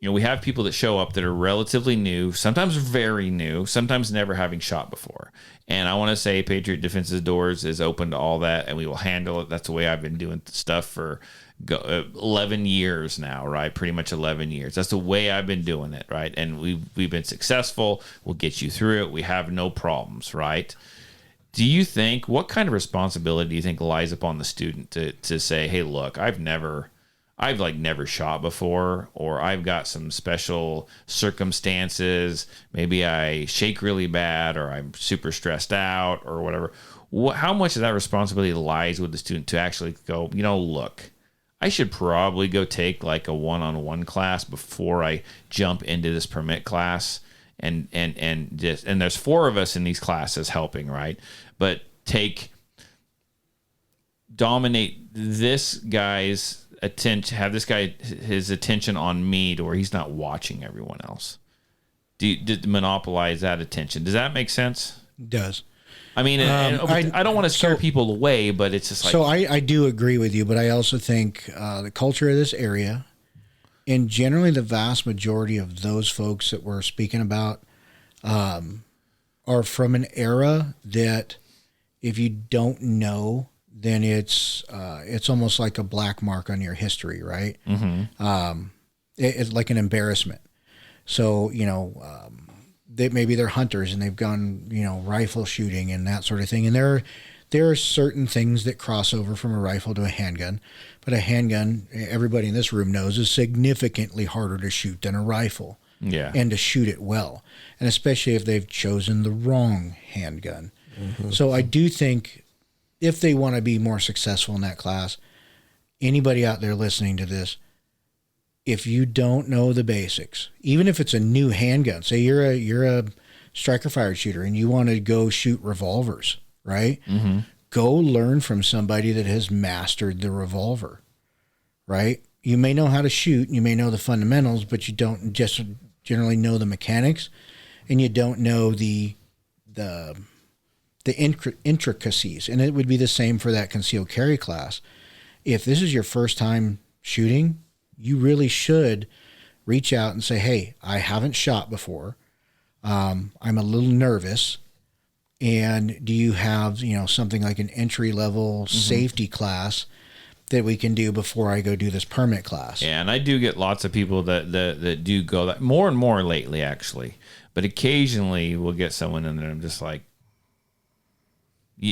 we have people that show up that are relatively new, sometimes very new, sometimes never having shot before. And I want to say Patriot Defense's doors is open to all that, and we will handle it. That's the way I've been doing stuff for 11 years now, right? Pretty much 11 years. That's the way I've been doing it, right? And we've been successful. We'll get you through it. We have no problems, right? Do you think, what kind of responsibility do you think lies upon the student to say, hey, look, I've never shot before, or I've got some special circumstances. Maybe I shake really bad, or I'm super stressed out, or whatever. How much of that responsibility lies with the student to actually go, look, I should probably go take like a one-on-one class before I jump into this permit class. And there's 4 of us in these classes helping, right? But dominate this guy's attention, have this guy his attention on me to where he's not watching everyone else. Monopolize that attention. Does that make sense? It does. I mean, I don't want to scare people away, but it's just like. So I do agree with you, but I also think the culture of this area, and generally the vast majority of those folks that we're speaking about, are from an era that if you don't know, then it's almost like a black mark on your history, right? Mm-hmm. It's like an embarrassment. So, maybe they're hunters and they've gone, rifle shooting and that sort of thing. And there are certain things that cross over from a rifle to a handgun, but a handgun, everybody in this room knows, is significantly harder to shoot than a rifle. Yeah. And to shoot it well. And especially if they've chosen the wrong handgun. Mm-hmm. So I do think if they want to be more successful in that class, anybody out there listening to this, if you don't know the basics, even if it's a new handgun, say you're a striker fired shooter and you want to go shoot revolvers, right? Mm-hmm. Go learn from somebody that has mastered the revolver, right? You may know how to shoot, you may know the fundamentals, but you don't just generally know the mechanics, and you don't know the intricacies. And it would be the same for that concealed carry class. If this is your first time shooting, you really should reach out and say, hey, I haven't shot before. I'm a little nervous. And do you have, something like an entry level safety class that we can do before I go do this permit class? Yeah, and I do get lots of people that do go that more and more lately, actually. But occasionally we'll get someone in there and I'm just like,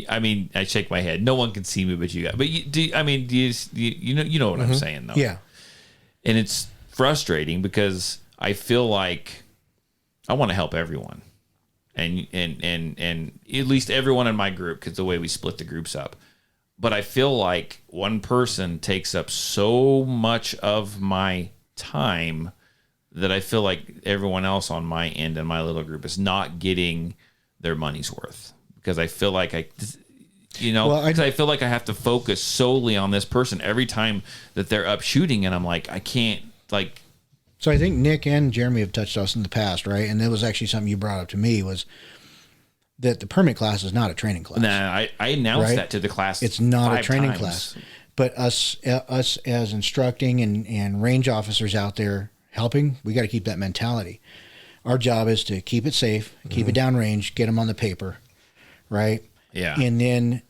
I mean, I shake my head. No one can see me but you guys. But you know what I'm saying, though. Yeah. And it's frustrating because I feel like I want to help everyone. And at least everyone in my group, because the way we split the groups up. But I feel like one person takes up so much of my time that I feel like everyone else on my end in my little group is not getting their money's worth. Because I feel like I feel like I have to focus solely on this person every time that they're up shooting, and I'm like, I can't, like. So I think Nick and Jeremy have touched us in the past, right? And that was actually something you brought up to me, was that the permit class is not a training class. Nah, I announced that to the class. It's not a training times. class. But us as instructing and range officers out there helping, we got to keep that mentality. Our job is to keep it safe, keep it downrange, get them on the paper. Right? Yeah. And then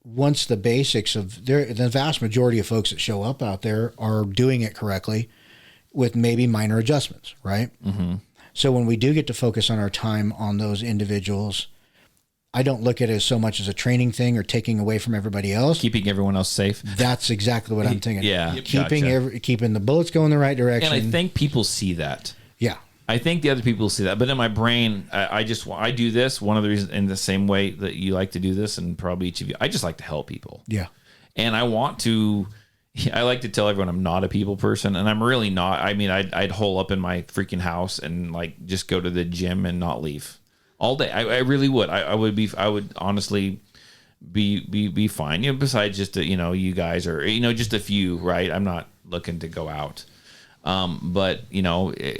once the basics of the vast majority of folks that show up out there are doing it correctly with maybe minor adjustments, right? Mm-hmm. So when we do get to focus on our time on those individuals, I don't look at it as so much as a training thing or taking away from everybody else. Keeping everyone else safe. That's exactly what I'm thinking. Yeah. Keeping the bullets going the right direction. And I think people see that. Yeah. I think the other people see that, but in my brain, I do this. One of the reasons, in the same way that you like to do this, and probably each of you, I just like to help people. Yeah. And I like to tell everyone I'm not a people person, and I'm really not. I mean, I'd hole up in my freaking house and like just go to the gym and not leave all day. I really would. I would honestly be fine. Besides just you guys or just a few, right? I'm not looking to go out. But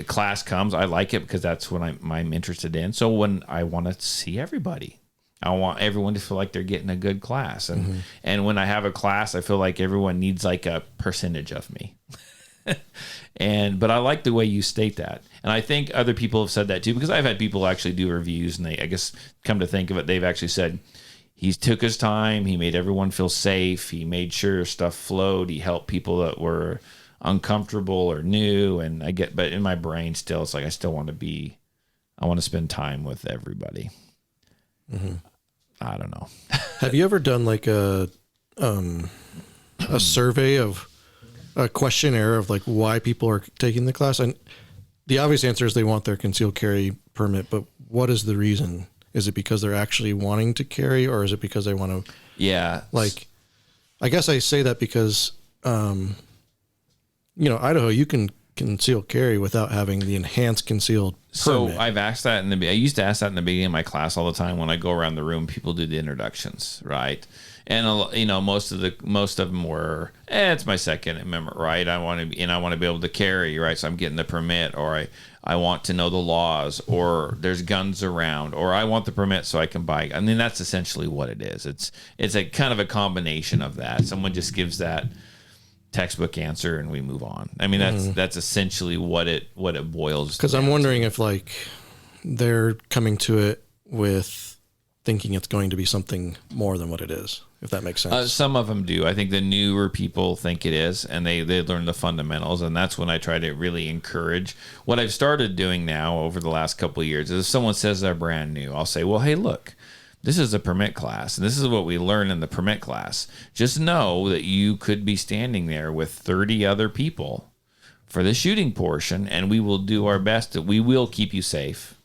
class comes, I like it because that's what I'm interested in. So when I want to see everybody, I want everyone to feel like they're getting a good class. And when I have a class, I feel like everyone needs like a percentage of me. But I like the way you state that. And I think other people have said that too, because I've had people actually do reviews and I guess come to think of it, they've actually said, he took his time. He made everyone feel safe. He made sure stuff flowed. He helped people that were uncomfortable or new, but in my brain still, it's like I want to spend time with everybody. Mm-hmm. I don't know. Have you ever done like a survey of a questionnaire of like why people are taking the class? And the obvious answer is they want their concealed carry permit, but what is the reason? Is it because they're actually wanting to carry, or is it because they want to? Yeah. Like, I guess I say that because, Idaho, you can conceal carry without having the enhanced concealed permit. So I've asked that I used to ask that in the beginning of my class all the time when I go around the room. People do the introductions, right? And most of them were, it's my Second Amendment right. I want to be able to carry, right? So I'm getting the permit, or I want to know the laws, or there's guns around, or I want the permit so I can buy. I mean, that's essentially what it is. It's a kind of a combination of that. Someone just gives that textbook answer and we move on. I mean, that's essentially what it boils. Because I'm wondering if like they're coming to it with thinking it's going to be something more than what it is, if that makes sense. Some of them do. I think the newer people think it is, and they learn the fundamentals, and that's when I try to really encourage. What I've started doing now over the last couple of years is if someone says they're brand new, I'll say, well, hey, look, this is a permit class, and this is what we learn in the permit class. Just know that you could be standing there with 30 other people for the shooting portion, and we will do our best. We will keep you safe,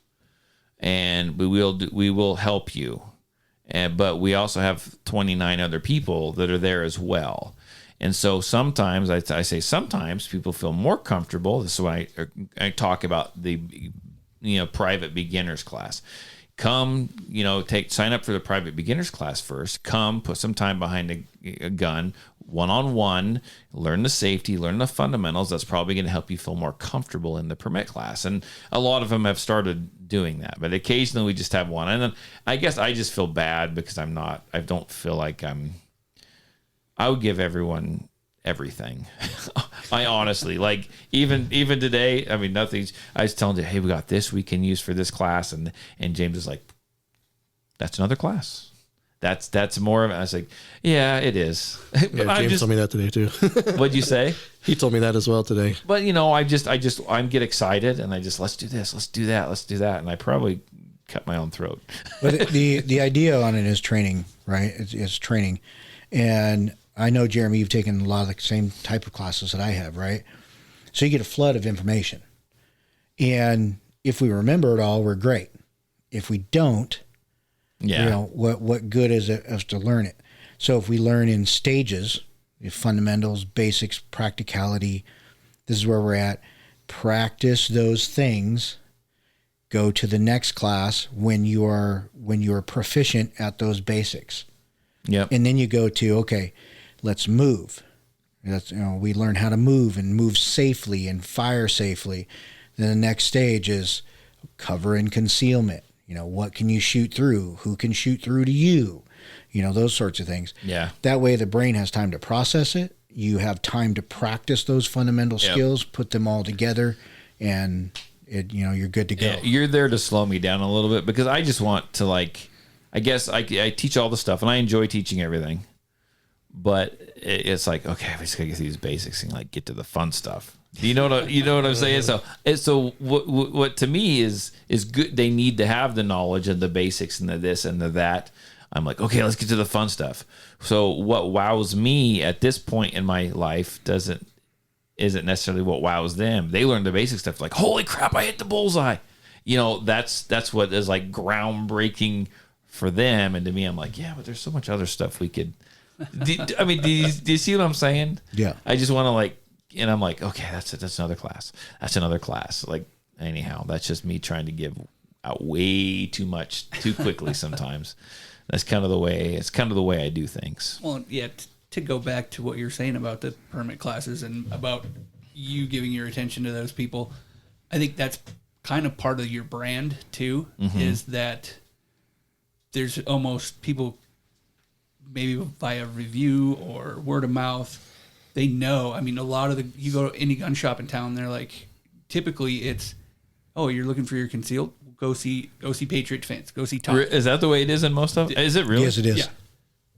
and we will help you. But we also have 29 other people that are there as well. And so sometimes I say sometimes people feel more comfortable. This is why I talk about the private beginners class. Come, sign up for the private beginners class first. Come, put some time behind a gun, one-on-one, learn the safety, learn the fundamentals. That's probably going to help you feel more comfortable in the permit class. And a lot of them have started doing that, but occasionally we just have one. And then I guess I just feel bad because I don't feel like I would give everyone everything. I honestly, like, even today, I mean, nothing. I was telling you, hey, we got this we can use for this class, and James is like, that's another class. That's more of it. I was like, yeah, it is. Yeah, James told me that today too. What'd you say? He told me that as well today. But I get excited, and let's do this, let's do that, let's do that, and I probably cut my own throat. But the idea on it is training, right? It's training, and I know, Jeremy, you've taken a lot of the same type of classes that I have, right? So you get a flood of information. And if we remember it all, we're great. If we don't, what good is it us to learn it? So if we learn in stages, fundamentals, basics, practicality, this is where we're at. Practice those things. Go to the next class when you are proficient at those basics. Yep. And then you go to, okay, let's move. We learn how to move and move safely and fire safely. Then the next stage is cover and concealment. What can you shoot through? Who can shoot through to you? Those sorts of things. Yeah. That way the brain has time to process it. You have time to practice those fundamental skills, put them all together, and you're good to go. Yeah, you're there to slow me down a little bit because I just want to, like, I guess I teach all the stuff and I enjoy teaching everything. But it's like, okay, we just gotta get these basics and like get to the fun stuff. You know what I'm saying? So what to me is good. They need to have the knowledge of the basics and the this and the that. I'm like, okay, let's get to the fun stuff. So what wows me at this point in my life isn't necessarily what wows them. They learn the basic stuff, like, holy crap, I hit the bullseye. That's what is like groundbreaking for them. And to me, I'm like, yeah, but there's so much other stuff we could. Do you see what I'm saying? Yeah. I just want to and I'm like, okay, that's another class. That's another class. Like, anyhow, that's just me trying to give out way too much too quickly sometimes. It's kind of the way I do things. Well, yeah, to go back to what you're saying about the permit classes and about you giving your attention to those people, I think that's kind of part of your brand too, is that there's almost people maybe via review or word of mouth, they know. I mean, a lot of you go to any gun shop in town, they're like, typically it's, oh, you're looking for your concealed? Go see Patriot Defense. Go see Tom. Is that the way it is in most of? Is it really? Yes, it is.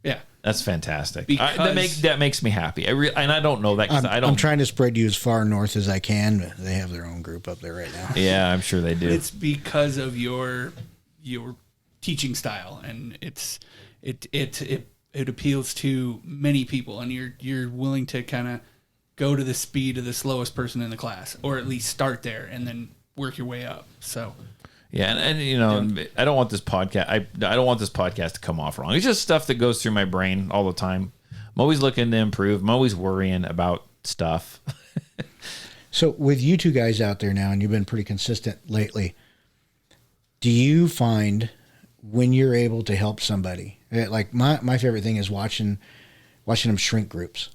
Yeah. That's fantastic. Because that makes me happy. And I don't know that because I don't. I'm trying to spread you as far north as I can. They have their own group up there right now. Yeah, I'm sure they do. It's because of your teaching style, and it appeals to many people, and you're willing to kind of go to the speed of the slowest person in the class, or at least start there and then work your way up. So. Yeah, and I don't want this podcast. I don't want this podcast to come off wrong. It's just stuff that goes through my brain all the time. I'm always looking to improve. I'm always worrying about stuff. So with you two guys out there now, and you've been pretty consistent lately, do you find when you're able to help somebody, like my favorite thing is watching them shrink groups,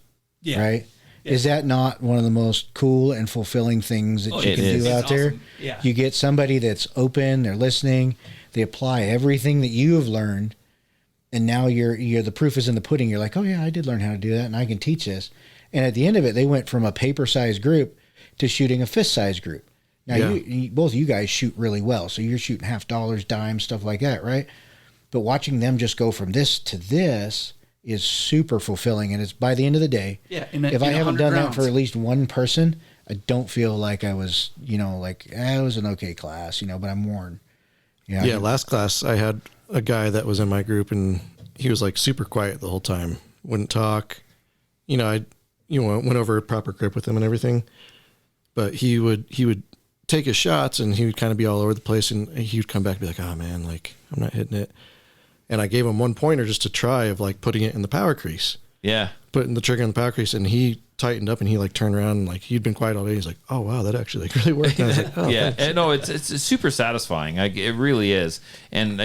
right? Yeah. Is that not one of the most cool and fulfilling things that you can do out there? Awesome. Yeah. You get somebody that's open, they're listening, they apply everything that you have learned, and now you're the proof is in the pudding. You're like, oh yeah, I did learn how to do that, and I can teach this. And at the end of it, they went from a paper-sized group to shooting a fist-sized group. Now, both of you guys shoot really well, so you're shooting half dollars, dimes, stuff like that, right? But watching them just go from this to this is super fulfilling, and it's by the end of the day. Yeah. If I haven't done that for at least one person, I don't feel like I was, it was an okay class, but I'm worn. Yeah. Last class I had a guy that was in my group, and he was like super quiet the whole time, wouldn't talk. I went over a proper grip with him and everything, but he would take his shots and he would kind of be all over the place, and he would come back and be like, oh man, like I'm not hitting it. And I gave him one pointer just to try of like putting it in the power crease. Yeah. putting the trigger on the power crease, and he tightened up, and he like turned around and like he'd been quiet all day. He's like, "Oh wow, that actually like really worked." And I was like, "Oh yeah, thanks." and no, it's super satisfying. It really is. And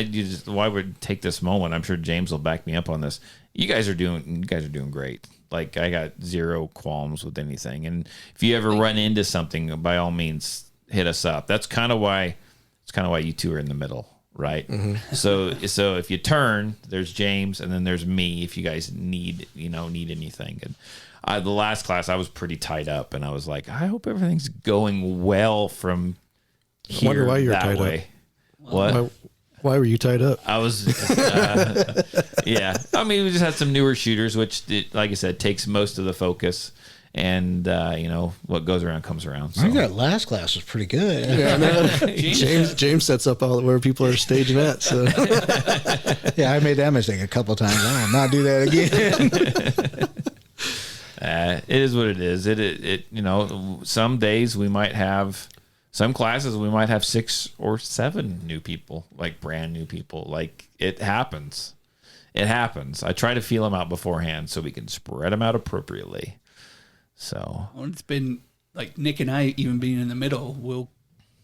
why would take this moment? I'm sure James will back me up on this. You guys are doing great. Like I got zero qualms with anything. And if you ever run into something, by all means, hit us up. That's kind of why you two are in the middle. Right. Mm-hmm. So if you turn, there's James, and then there's me. If you guys need anything, and the last class I was pretty tied up, and I was like, I hope everything's going well from here. I wonder why you were tied way. Up. What? Why were you tied up? I was, yeah. I mean, we just had some newer shooters, which, like I said, takes most of the focus. And what goes around comes around. So. I think that last class was pretty good. Yeah, James sets up all where people are staging at. So yeah, I made that mistake a couple times. I will not do that again. It is what it is. It some days we might have, some classes we might have 6 or 7 new people, like brand new people. Like it happens. It happens. I try to feel them out beforehand so we can spread them out appropriately. So it's been like Nick and I, even being in the middle, we'll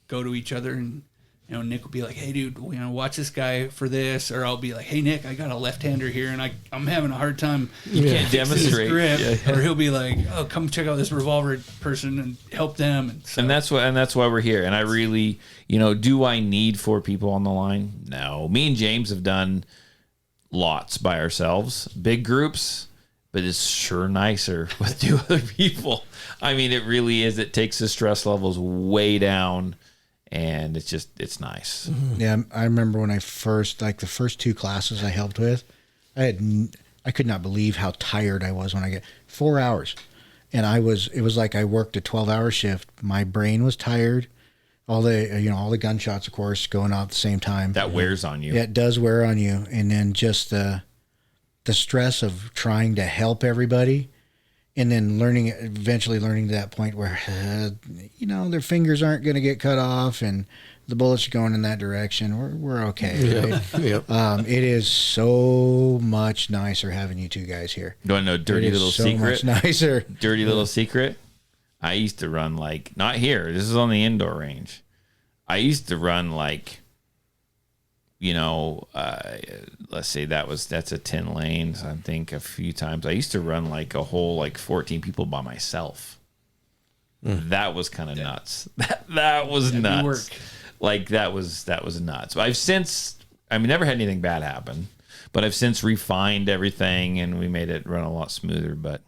go to each other, and Nick will be like, "Hey, dude, watch this guy for this," or I'll be like, "Hey, Nick, I got a left-hander here, and I'm having a hard time. You can't demonstrate." Grip. Or he'll be like, "Oh, come check out this revolver person and help them." And that's why we're here. And I really, do I need 4 people on the line? No. Me and James have done lots by ourselves, big groups. But it's sure nicer with 2 other people. I mean, it really is. It takes the stress levels way down, and it's nice. Yeah, I remember when I first, like the first 2 classes I helped with, I could not believe how tired I was when I get 4 hours. And it was like I worked a 12-hour shift. My brain was tired. All the gunshots, of course, going off at the same time. That wears on you. Yeah, it does wear on you. And then just the stress of trying to help everybody, and then eventually learning to that point where, their fingers aren't going to get cut off and the bullets are going in that direction. We're okay. Right? Yep. It is so much nicer having you 2 guys here. Do I know dirty little secret? So much nicer. Dirty little secret. I used to run not here. This is on the indoor range. I used to run let's say that's a 10 lanes. I think a few times I used to run a whole 14 people by myself. That was kind of nuts. That was nuts. Work. That was nuts. I've never had anything bad happen, but I've since refined everything and we made it run a lot smoother. But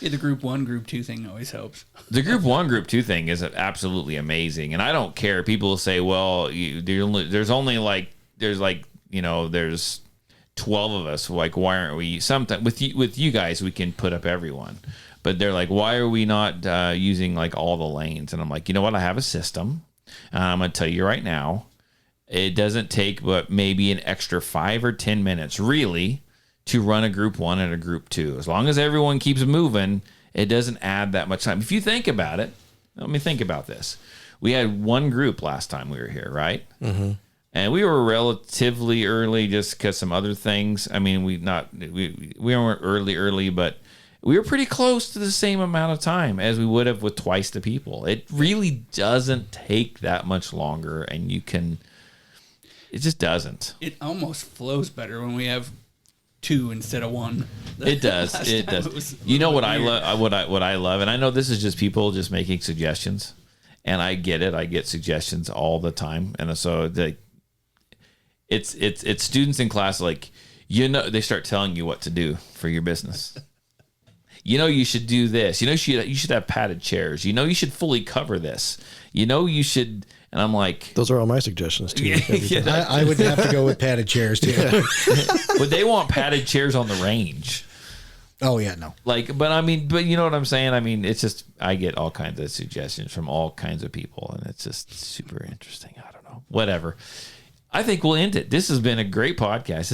yeah, the group 1, group 2 thing always helps. The group 1, group 2 thing is absolutely amazing, and I don't care. People will say, "Well, there's 12 of us. Like, why aren't we?" Sometimes with you guys, we can put up everyone, but they're like, "Why are we not using all the lanes?" And I'm like, you know what? I have a system, and I'm gonna tell you right now, it doesn't take but maybe an extra 5 or 10 minutes, really, to run a group 1 and a group 2. As long as everyone keeps moving, it doesn't add that much time. If you think about it, let me think about this. We had 1 group last time we were here, right? Mm-hmm. And we were relatively early just because some other things. I mean, we weren't early, but we were pretty close to the same amount of time as we would have with twice the people. It really doesn't take that much longer, and it just doesn't. It almost flows better when we have 2 instead of 1. It does. It does. You know what I love? What I love, and I know this is just people just making suggestions, and I get it. I get suggestions all the time, and so it's students in class they start telling you what to do for your business. You should do this. You should have padded chairs. You should fully cover this. You should. And I'm like, those are all my suggestions too. Yeah. I would have to go with padded chairs too. But they want padded chairs on the range. Oh yeah, no. But you know what I'm saying? I mean, it's just, I get all kinds of suggestions from all kinds of people, and it's just super interesting. I don't know. Whatever. I think we'll end it. This has been a great podcast.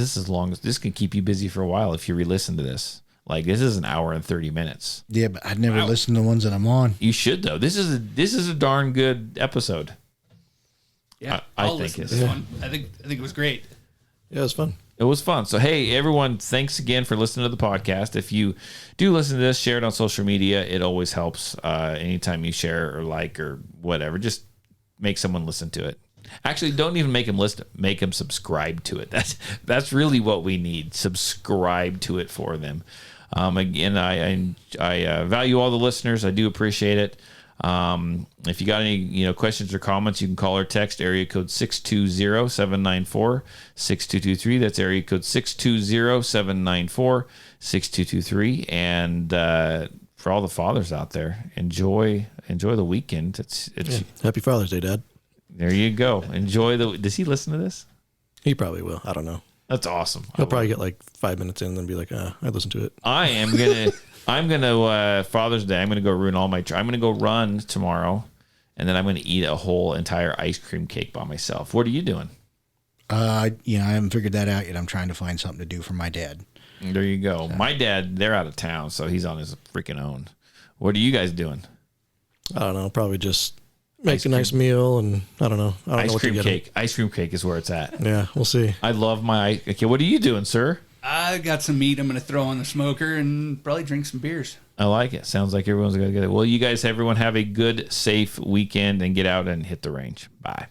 This can keep you busy for a while if you re-listen to this. This is an hour and 30 minutes. Yeah, but I'd never listen to the ones that I'm on. You should though. This is a darn good episode. Yeah, I think it's fun. I think it was great. Yeah, it was fun. It was fun. So, hey, everyone, thanks again for listening to the podcast. If you do listen to this, share it on social media. It always helps. Anytime you share or like or whatever, just make someone listen to it. Actually, don't even make them listen. Make them subscribe to it. That's really what we need. Subscribe to it for them. Again, I value all the listeners. I do appreciate it. If you got any questions or comments, you can call or text area code 620-794-6223. That's area code 620-794-6223. And for all the fathers out there, enjoy the weekend. It's Happy Father's Day, Dad. There you go. Enjoy does he listen to this? He probably will. I don't know. That's awesome. He'll probably get like 5 minutes in and then be like, I listened to it. I'm gonna Father's Day. I'm gonna go ruin all my. I'm gonna go run tomorrow, and then I'm gonna eat a whole entire ice cream cake by myself. What are you doing? I haven't figured that out yet. I'm trying to find something to do for my dad. There you go. My dad, they're out of town, so he's on his freaking own. What are you guys doing? I don't know. Probably just make a nice meal, and I don't know. I don't know Ice what to cream get cake. Ice cream cake is where it's at. Yeah, we'll see. I love my. Okay, what are you doing, sir? I got some meat I'm going to throw on the smoker and probably drink some beers. I like it. Sounds like everyone's going to get it. Well, you guys, everyone have a good, safe weekend and get out and hit the range. Bye.